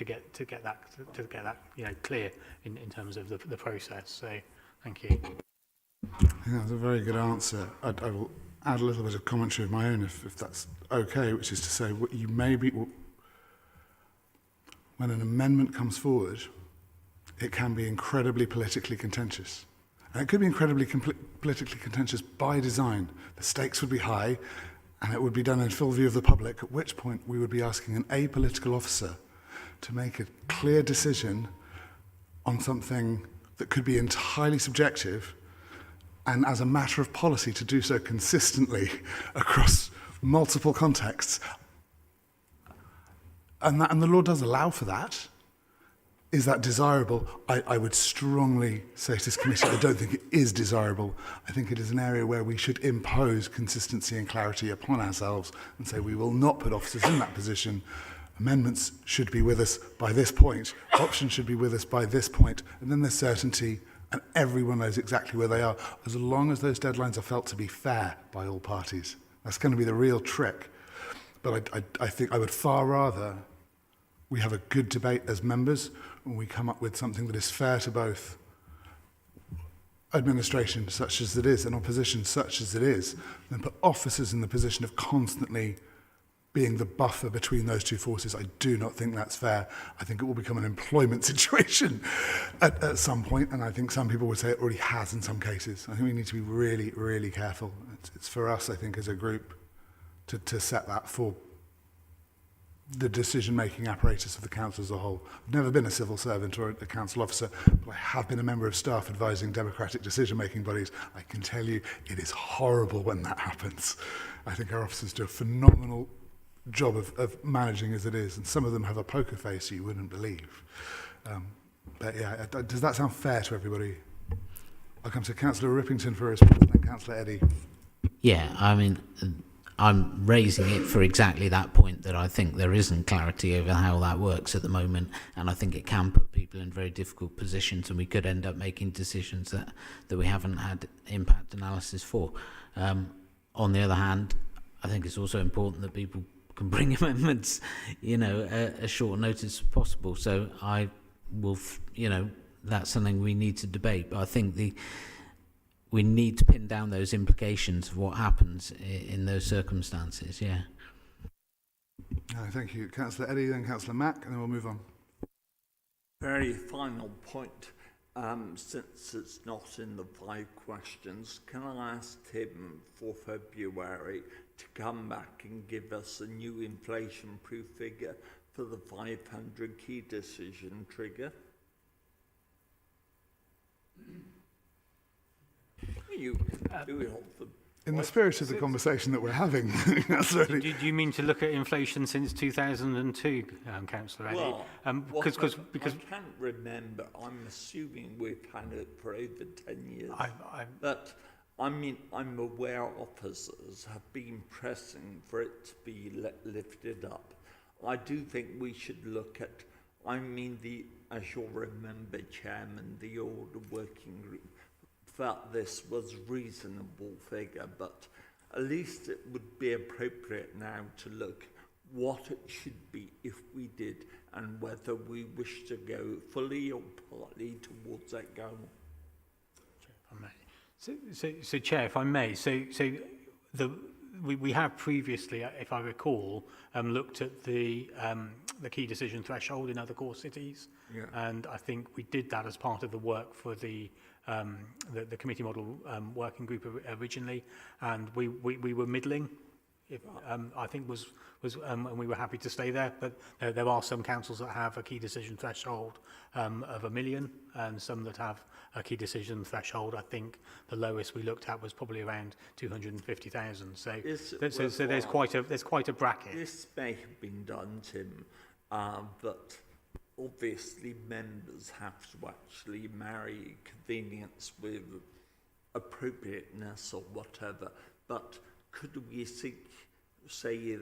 get that clear in terms of the process. So thank you. I think that's a very good answer. I will add a little bit of commentary of my own if that's okay, which is to say what you may be. When an amendment comes forward, it can be incredibly politically contentious. And it could be incredibly politically contentious by design. The stakes would be high, And it would be done in full view of the public, at which point we would be asking an apolitical officer to make a clear decision on something that could be entirely subjective, and as a matter of policy to do so consistently across multiple contexts. And the law does allow for that. Is that desirable? I would strongly say to this committee, I don't think it is desirable. I think it is an area where we should impose consistency and clarity upon ourselves and say we will not put officers in that position. Amendments should be with us by this point. Options should be with us by this point. And then there's certainty, and everyone knows exactly where they are, as long as those deadlines are felt to be fair by all parties. That's going to be the real trick. But I think I would far rather we have a good debate as members and we come up with something that is fair to both administration such as it is and opposition such as it is, than put officers in the position of constantly being the buffer between those two forces. I do not think that's fair. I think it will become an employment situation at some point, and I think some people would say it already has in some cases. I think we need to be really, really careful. It's for us, I think, as a group to set that for the decision-making apparatus of the council as a whole. I've never been a civil servant or a council officer, but I have been a member of staff advising democratic decision-making bodies. I can tell you it is horrible when that happens. I think our officers do a phenomenal job of managing as it is, and some of them have a poker face you wouldn't believe. But yeah, does that sound fair to everybody? I'll come to Councillor Rippington for a response, and then Councillor Eddy. Yeah, I mean, I'm raising it for exactly that point, that I think there isn't clarity over how that works at the moment, and I think it can put people in very difficult positions, and we could end up making decisions that we haven't had impact analysis for. On the other hand, I think it's also important that people can bring amendments, as short notice as possible. So I will, that's something we need to debate. But I think we need to pin down those implications of what happens in those circumstances. Yeah. Thank you, Councillor Eddy, then Councillor Mack, and then we'll move on. Very final point. Since it's not in the 5 questions, can I ask Tim for February to come back and give us a new inflation-proof figure for the 500 key decision trigger? You do it all for in the spirit of the conversation that we're having. Do you mean to look at inflation since 2002, Councillor Eddy? Well, because I can't remember. I'm assuming we've had it for over 10 years. But I mean, I'm aware officers have been pressing for it to be lifted up. I do think we should look at, as you'll remember, Chairman, the older working group felt this was reasonable figure, but at least it would be appropriate now to look what it should be if we did, and whether we wish to go fully or partly towards that goal. If I may. So Chair, if I may, we have previously, if I recall, looked at the key decision threshold in other core cities, and I think we did that as part of the work for the committee model working group originally, and we were middling. I think was and we were happy to stay there, but there are some councils that have a key decision threshold of 1 million, and some that have a key decision threshold. I think the lowest we looked at was probably around 250,000. So there's quite a bracket. This may have been done, Tim, but obviously members have to actually marry convenience with appropriateness or whatever. But could we seek, say,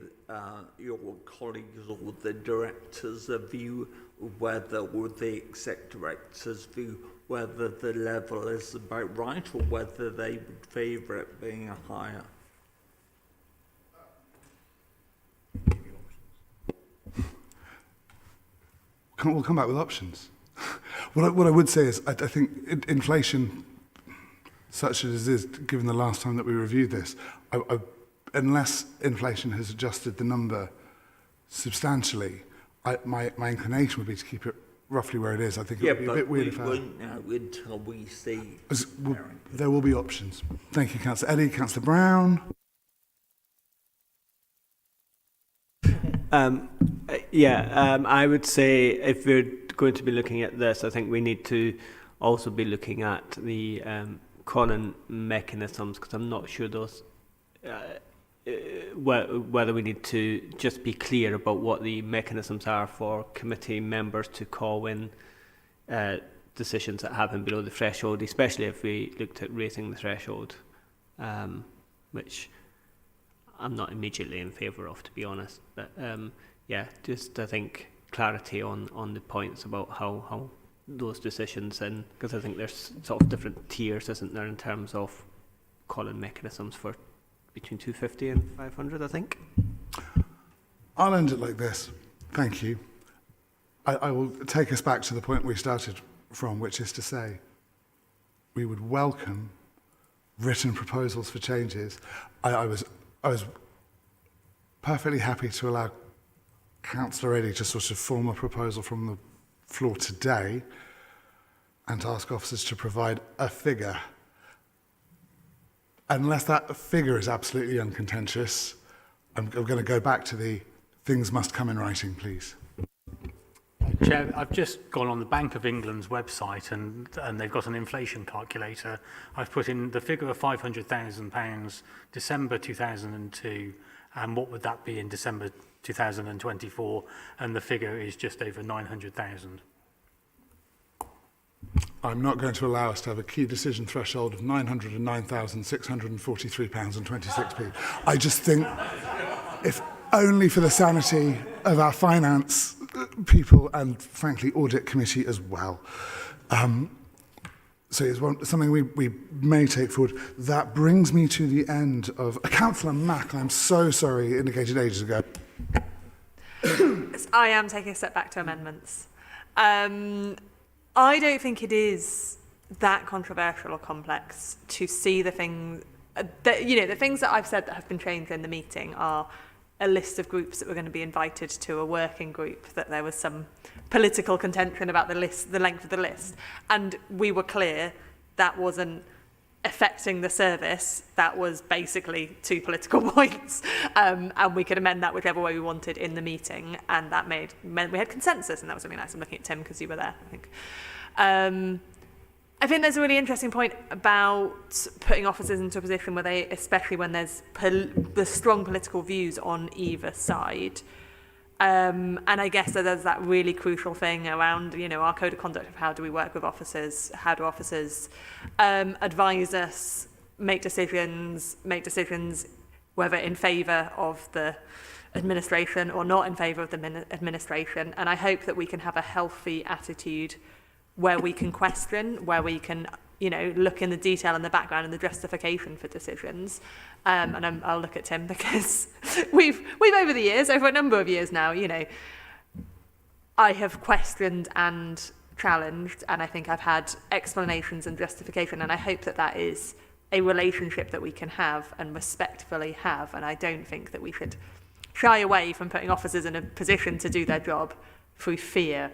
your colleagues or the directors' view, whether, or the exec directors' view, whether the level is about right, or whether they would favour it being higher? We'll come back with options. What I would say is I think inflation, such as it is, given the last time that we reviewed this, unless inflation has adjusted the number substantially, my inclination would be to keep it roughly where it is. I think it would be a bit weird if until we see. There will be options. Thank you, Councillor Eddy. Councillor Brown. I would say if we're going to be looking at this, I think we need to also be looking at the calling mechanisms, because I'm not sure those whether we need to just be clear about what the mechanisms are for committee members to call in decisions that happen below the threshold, especially if we looked at raising the threshold, which I'm not immediately in favour of, to be honest. But just I think clarity on the points about how those decisions, and because I think there's sort of different tiers, isn't there, in terms of calling mechanisms for between 250 and 500, I think. I'll end it like this. Thank you. I will take us back to the point we started from, which is to say we would welcome written proposals for changes. I was perfectly happy to allow Councillor Eddy to sort of form a proposal from the floor today and ask officers to provide a figure. Unless that figure is absolutely uncontentious, I'm going to go back to the things must come in writing, please. Chair, I've just gone on the Bank of England's website and they've got an inflation calculator. I've put in the figure of £500,000, December 2002, and what would that be in December 2024, and the figure is just over 900,000. I'm not going to allow us to have a key decision threshold of £909,643.26. I just think, if only for the sanity of our finance people and, frankly, audit committee as well. So it's something we may take forward. That brings me to the end of... Councillor Mack, I'm so sorry, indicated ages ago. I am taking a step back to amendments. I don't think it is that controversial or complex to see the things that, the things that I've said that have been changed in the meeting are a list of groups that were going to be invited to a working group, that there was some political contention about the length of the list, and we were clear that wasn't affecting the service. That was basically 2 political points, and we could amend that whichever way we wanted in the meeting, and that meant we had consensus, and that was really nice. I'm looking at Tim because you were there, I think. I think there's a really interesting point about putting officers into a position where they, especially when there's strong political views on either side. And I guess that there's that really crucial thing around, our code of conduct of how do we work with officers, how do officers advise us, make decisions whether in favour of the administration or not in favour of the administration. And I hope that we can have a healthy attitude where we can question, where we can, look in the detail and the background and the justification for decisions. And I'll look at Tim because we've over the years, over a number of years now, I have questioned and challenged, and I think I've had explanations and justification, and I hope that that is a relationship that we can have and respectfully have. And I don't think that we should shy away from putting officers in a position to do their job through fear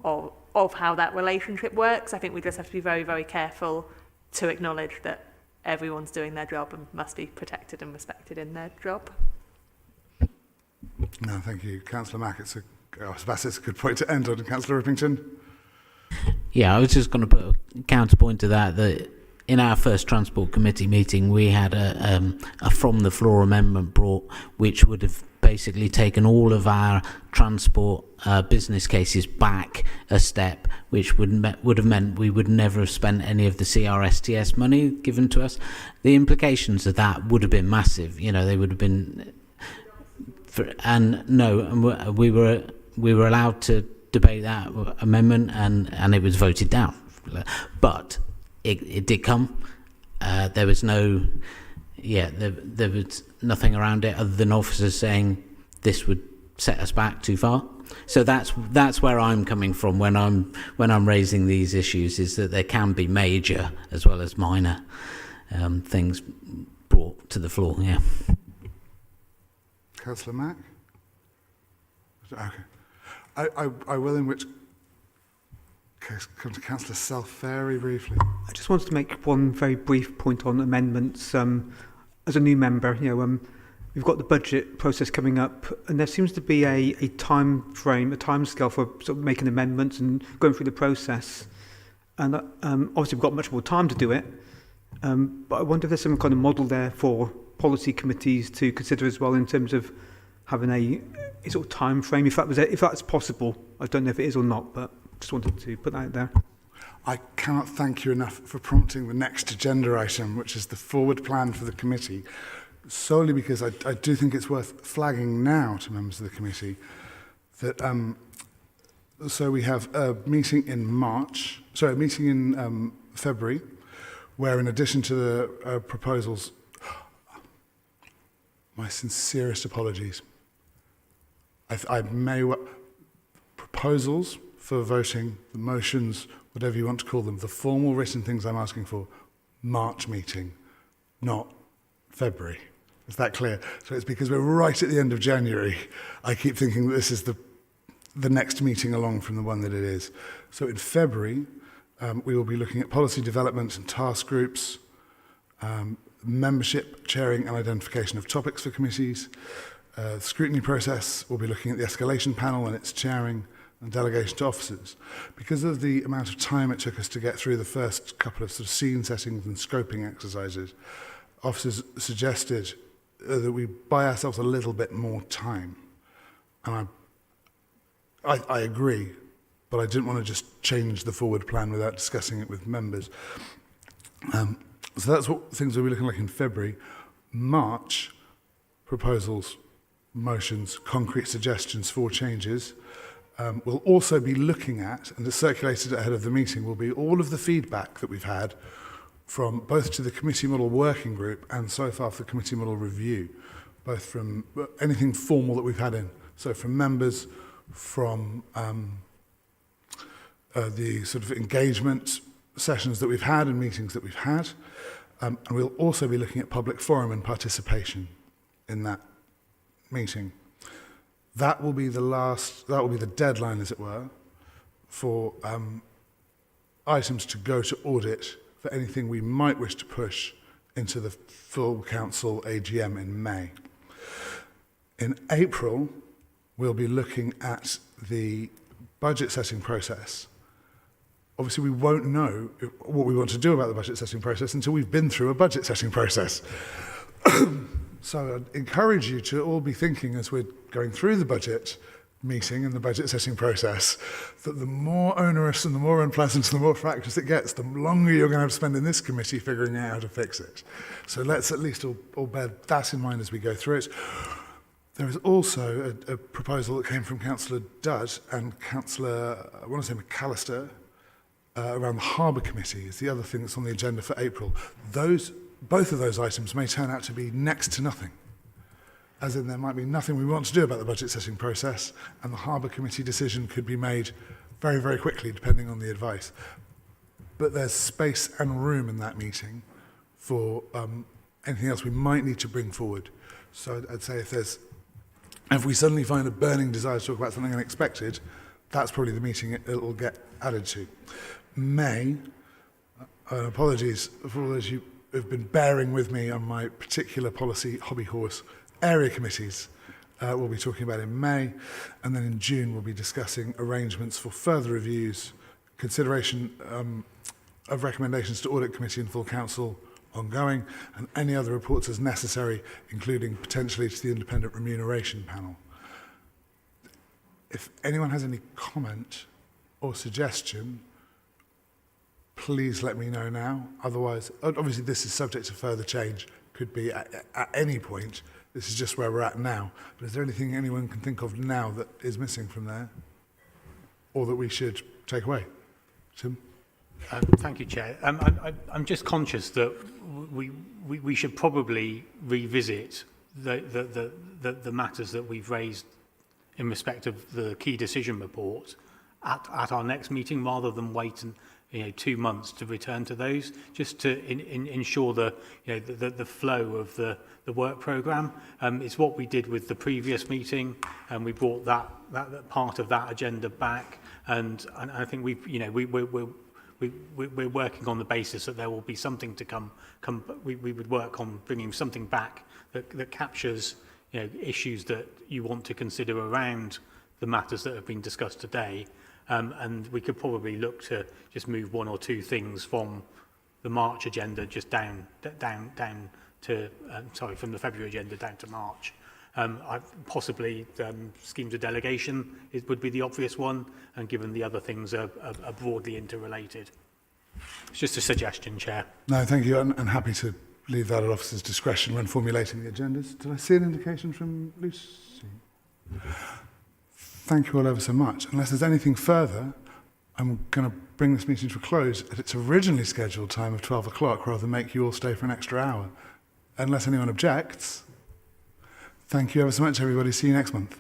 of how that relationship works. I think we just have to be very, very careful to acknowledge that everyone's doing their job and must be protected and respected in their job. No, thank you. Councillor Mack, it's a good point to end on. Councillor Rippington? Yeah, I was just going to put a counterpoint to that in our first Transport Committee meeting, we had a from the floor amendment brought, which would have basically taken all of our transport business cases back a step, which would have meant we would never have spent any of the CRSTS money given to us. The implications of that would have been massive. They would have been, we were allowed to debate that amendment, and it was voted down. But it did come. There was there was nothing around it other than officers saying this would set us back too far. So that's where I'm coming from when I'm raising these issues, is that there can be major as well as minor things brought to the floor. Yeah. Councillor Mack? Okay. I will, in which case, come to Councillor Self very briefly. I just wanted to make one very brief point on amendments. As a new member, we've got the budget process coming up, and there seems to be a time frame, a time scale for sort of making amendments and going through the process. And obviously we've got much more time to do it, but I wonder if there's some kind of model there for policy committees to consider as well in terms of having a sort of time frame, if that's possible. I don't know if it is or not, but just wanted to put that out there. I cannot thank you enough for prompting the next agenda item, which is the forward plan for the committee, solely because I do think it's worth flagging now to members of the committee that so we have a meeting in February, where in addition to the proposals, my sincerest apologies, I may proposals for voting, the motions, whatever you want to call them, the formal written things I'm asking for, March meeting, not February. Is that clear? So it's because we're right at the end of January. I keep thinking that this is the next meeting along from the one that it is. So in February, we will be looking at policy development and task groups, membership, chairing and identification of topics for committees. The scrutiny process, we'll be looking at the escalation panel and its chairing and delegation to officers. Because of the amount of time it took us to get through the first couple of sort of scene settings and scoping exercises, officers suggested that we buy ourselves a little bit more time. And I agree, but I didn't want to just change the forward plan without discussing it with members. So that's what things will be looking like in February. March, proposals, motions, concrete suggestions for changes. We'll also be looking at, and it's circulated ahead of the meeting, will be all of the feedback that we've had from both to the committee model working group and so far for the committee model review, both from anything formal that we've had in. So from members, from the sort of engagement sessions that we've had and meetings that we've had. And we'll also be looking at public forum and participation in that meeting. That will be the deadline, as it were, for items to go to audit for anything we might wish to push into the full council AGM in May. In April, we'll be looking at the budget setting process. Obviously, we won't know what we want to do about the budget setting process until we've been through a budget setting process. So I'd encourage you to all be thinking as we're going through the budget meeting and the budget setting process that the more onerous and the more unpleasant and the more fractious it gets, the longer you're going to have to spend in this committee figuring out how to fix it. So let's at least all bear that in mind as we go through it. There is also a proposal that came from Councillor Dudd and Councillor, I want to say McAllister, around the Harbour Committee is the other thing that's on the agenda for April. Both of those items may turn out to be next to nothing, as in there might be nothing we want to do about the budget setting process, and the Harbour Committee decision could be made very, very quickly, depending on the advice. But there's space and room in that meeting for anything else we might need to bring forward. So I'd say if we suddenly find a burning desire to talk about something unexpected, that's probably the meeting it will get added to. May, apologies for all those who have been bearing with me on my particular policy hobby horse area committees. We'll be talking about in May, and then in June we'll be discussing arrangements for further reviews, consideration of recommendations to Audit Committee and Full Council ongoing, and any other reports as necessary, including potentially to the Independent Remuneration Panel. If anyone has any comment or suggestion, please let me know now. Otherwise, obviously this is subject to further change, could be at any point. This is just where we're at now. But is there anything anyone can think of now that is missing from there? Or that we should take away? Tim? Thank you, Chair. I'm just conscious that we should probably revisit the matters that we've raised in respect of the key decision report at our next meeting, rather than wait 2 months to return to those, just to ensure the flow of the work programme. It's what we did with the previous meeting, and we brought that part of that agenda back, and I think we're working on the basis that there will be something to come. We would work on bringing something back that captures issues that you want to consider around the matters that have been discussed today. And we could probably look to just move one or two things from the March agenda just down to, from the February agenda down to March. Possibly schemes of delegation would be the obvious one, and given the other things are broadly interrelated. It's just a suggestion, Chair. No, thank you, and happy to leave that at officers' discretion when formulating the agendas. Did I see an indication from Lucy? Thank you all ever so much. Unless there's anything further, I'm going to bring this meeting to a close at its originally scheduled time of 12 o'clock, rather than make you all stay for an extra hour. Unless anyone objects, thank you ever so much, everybody. See you next month.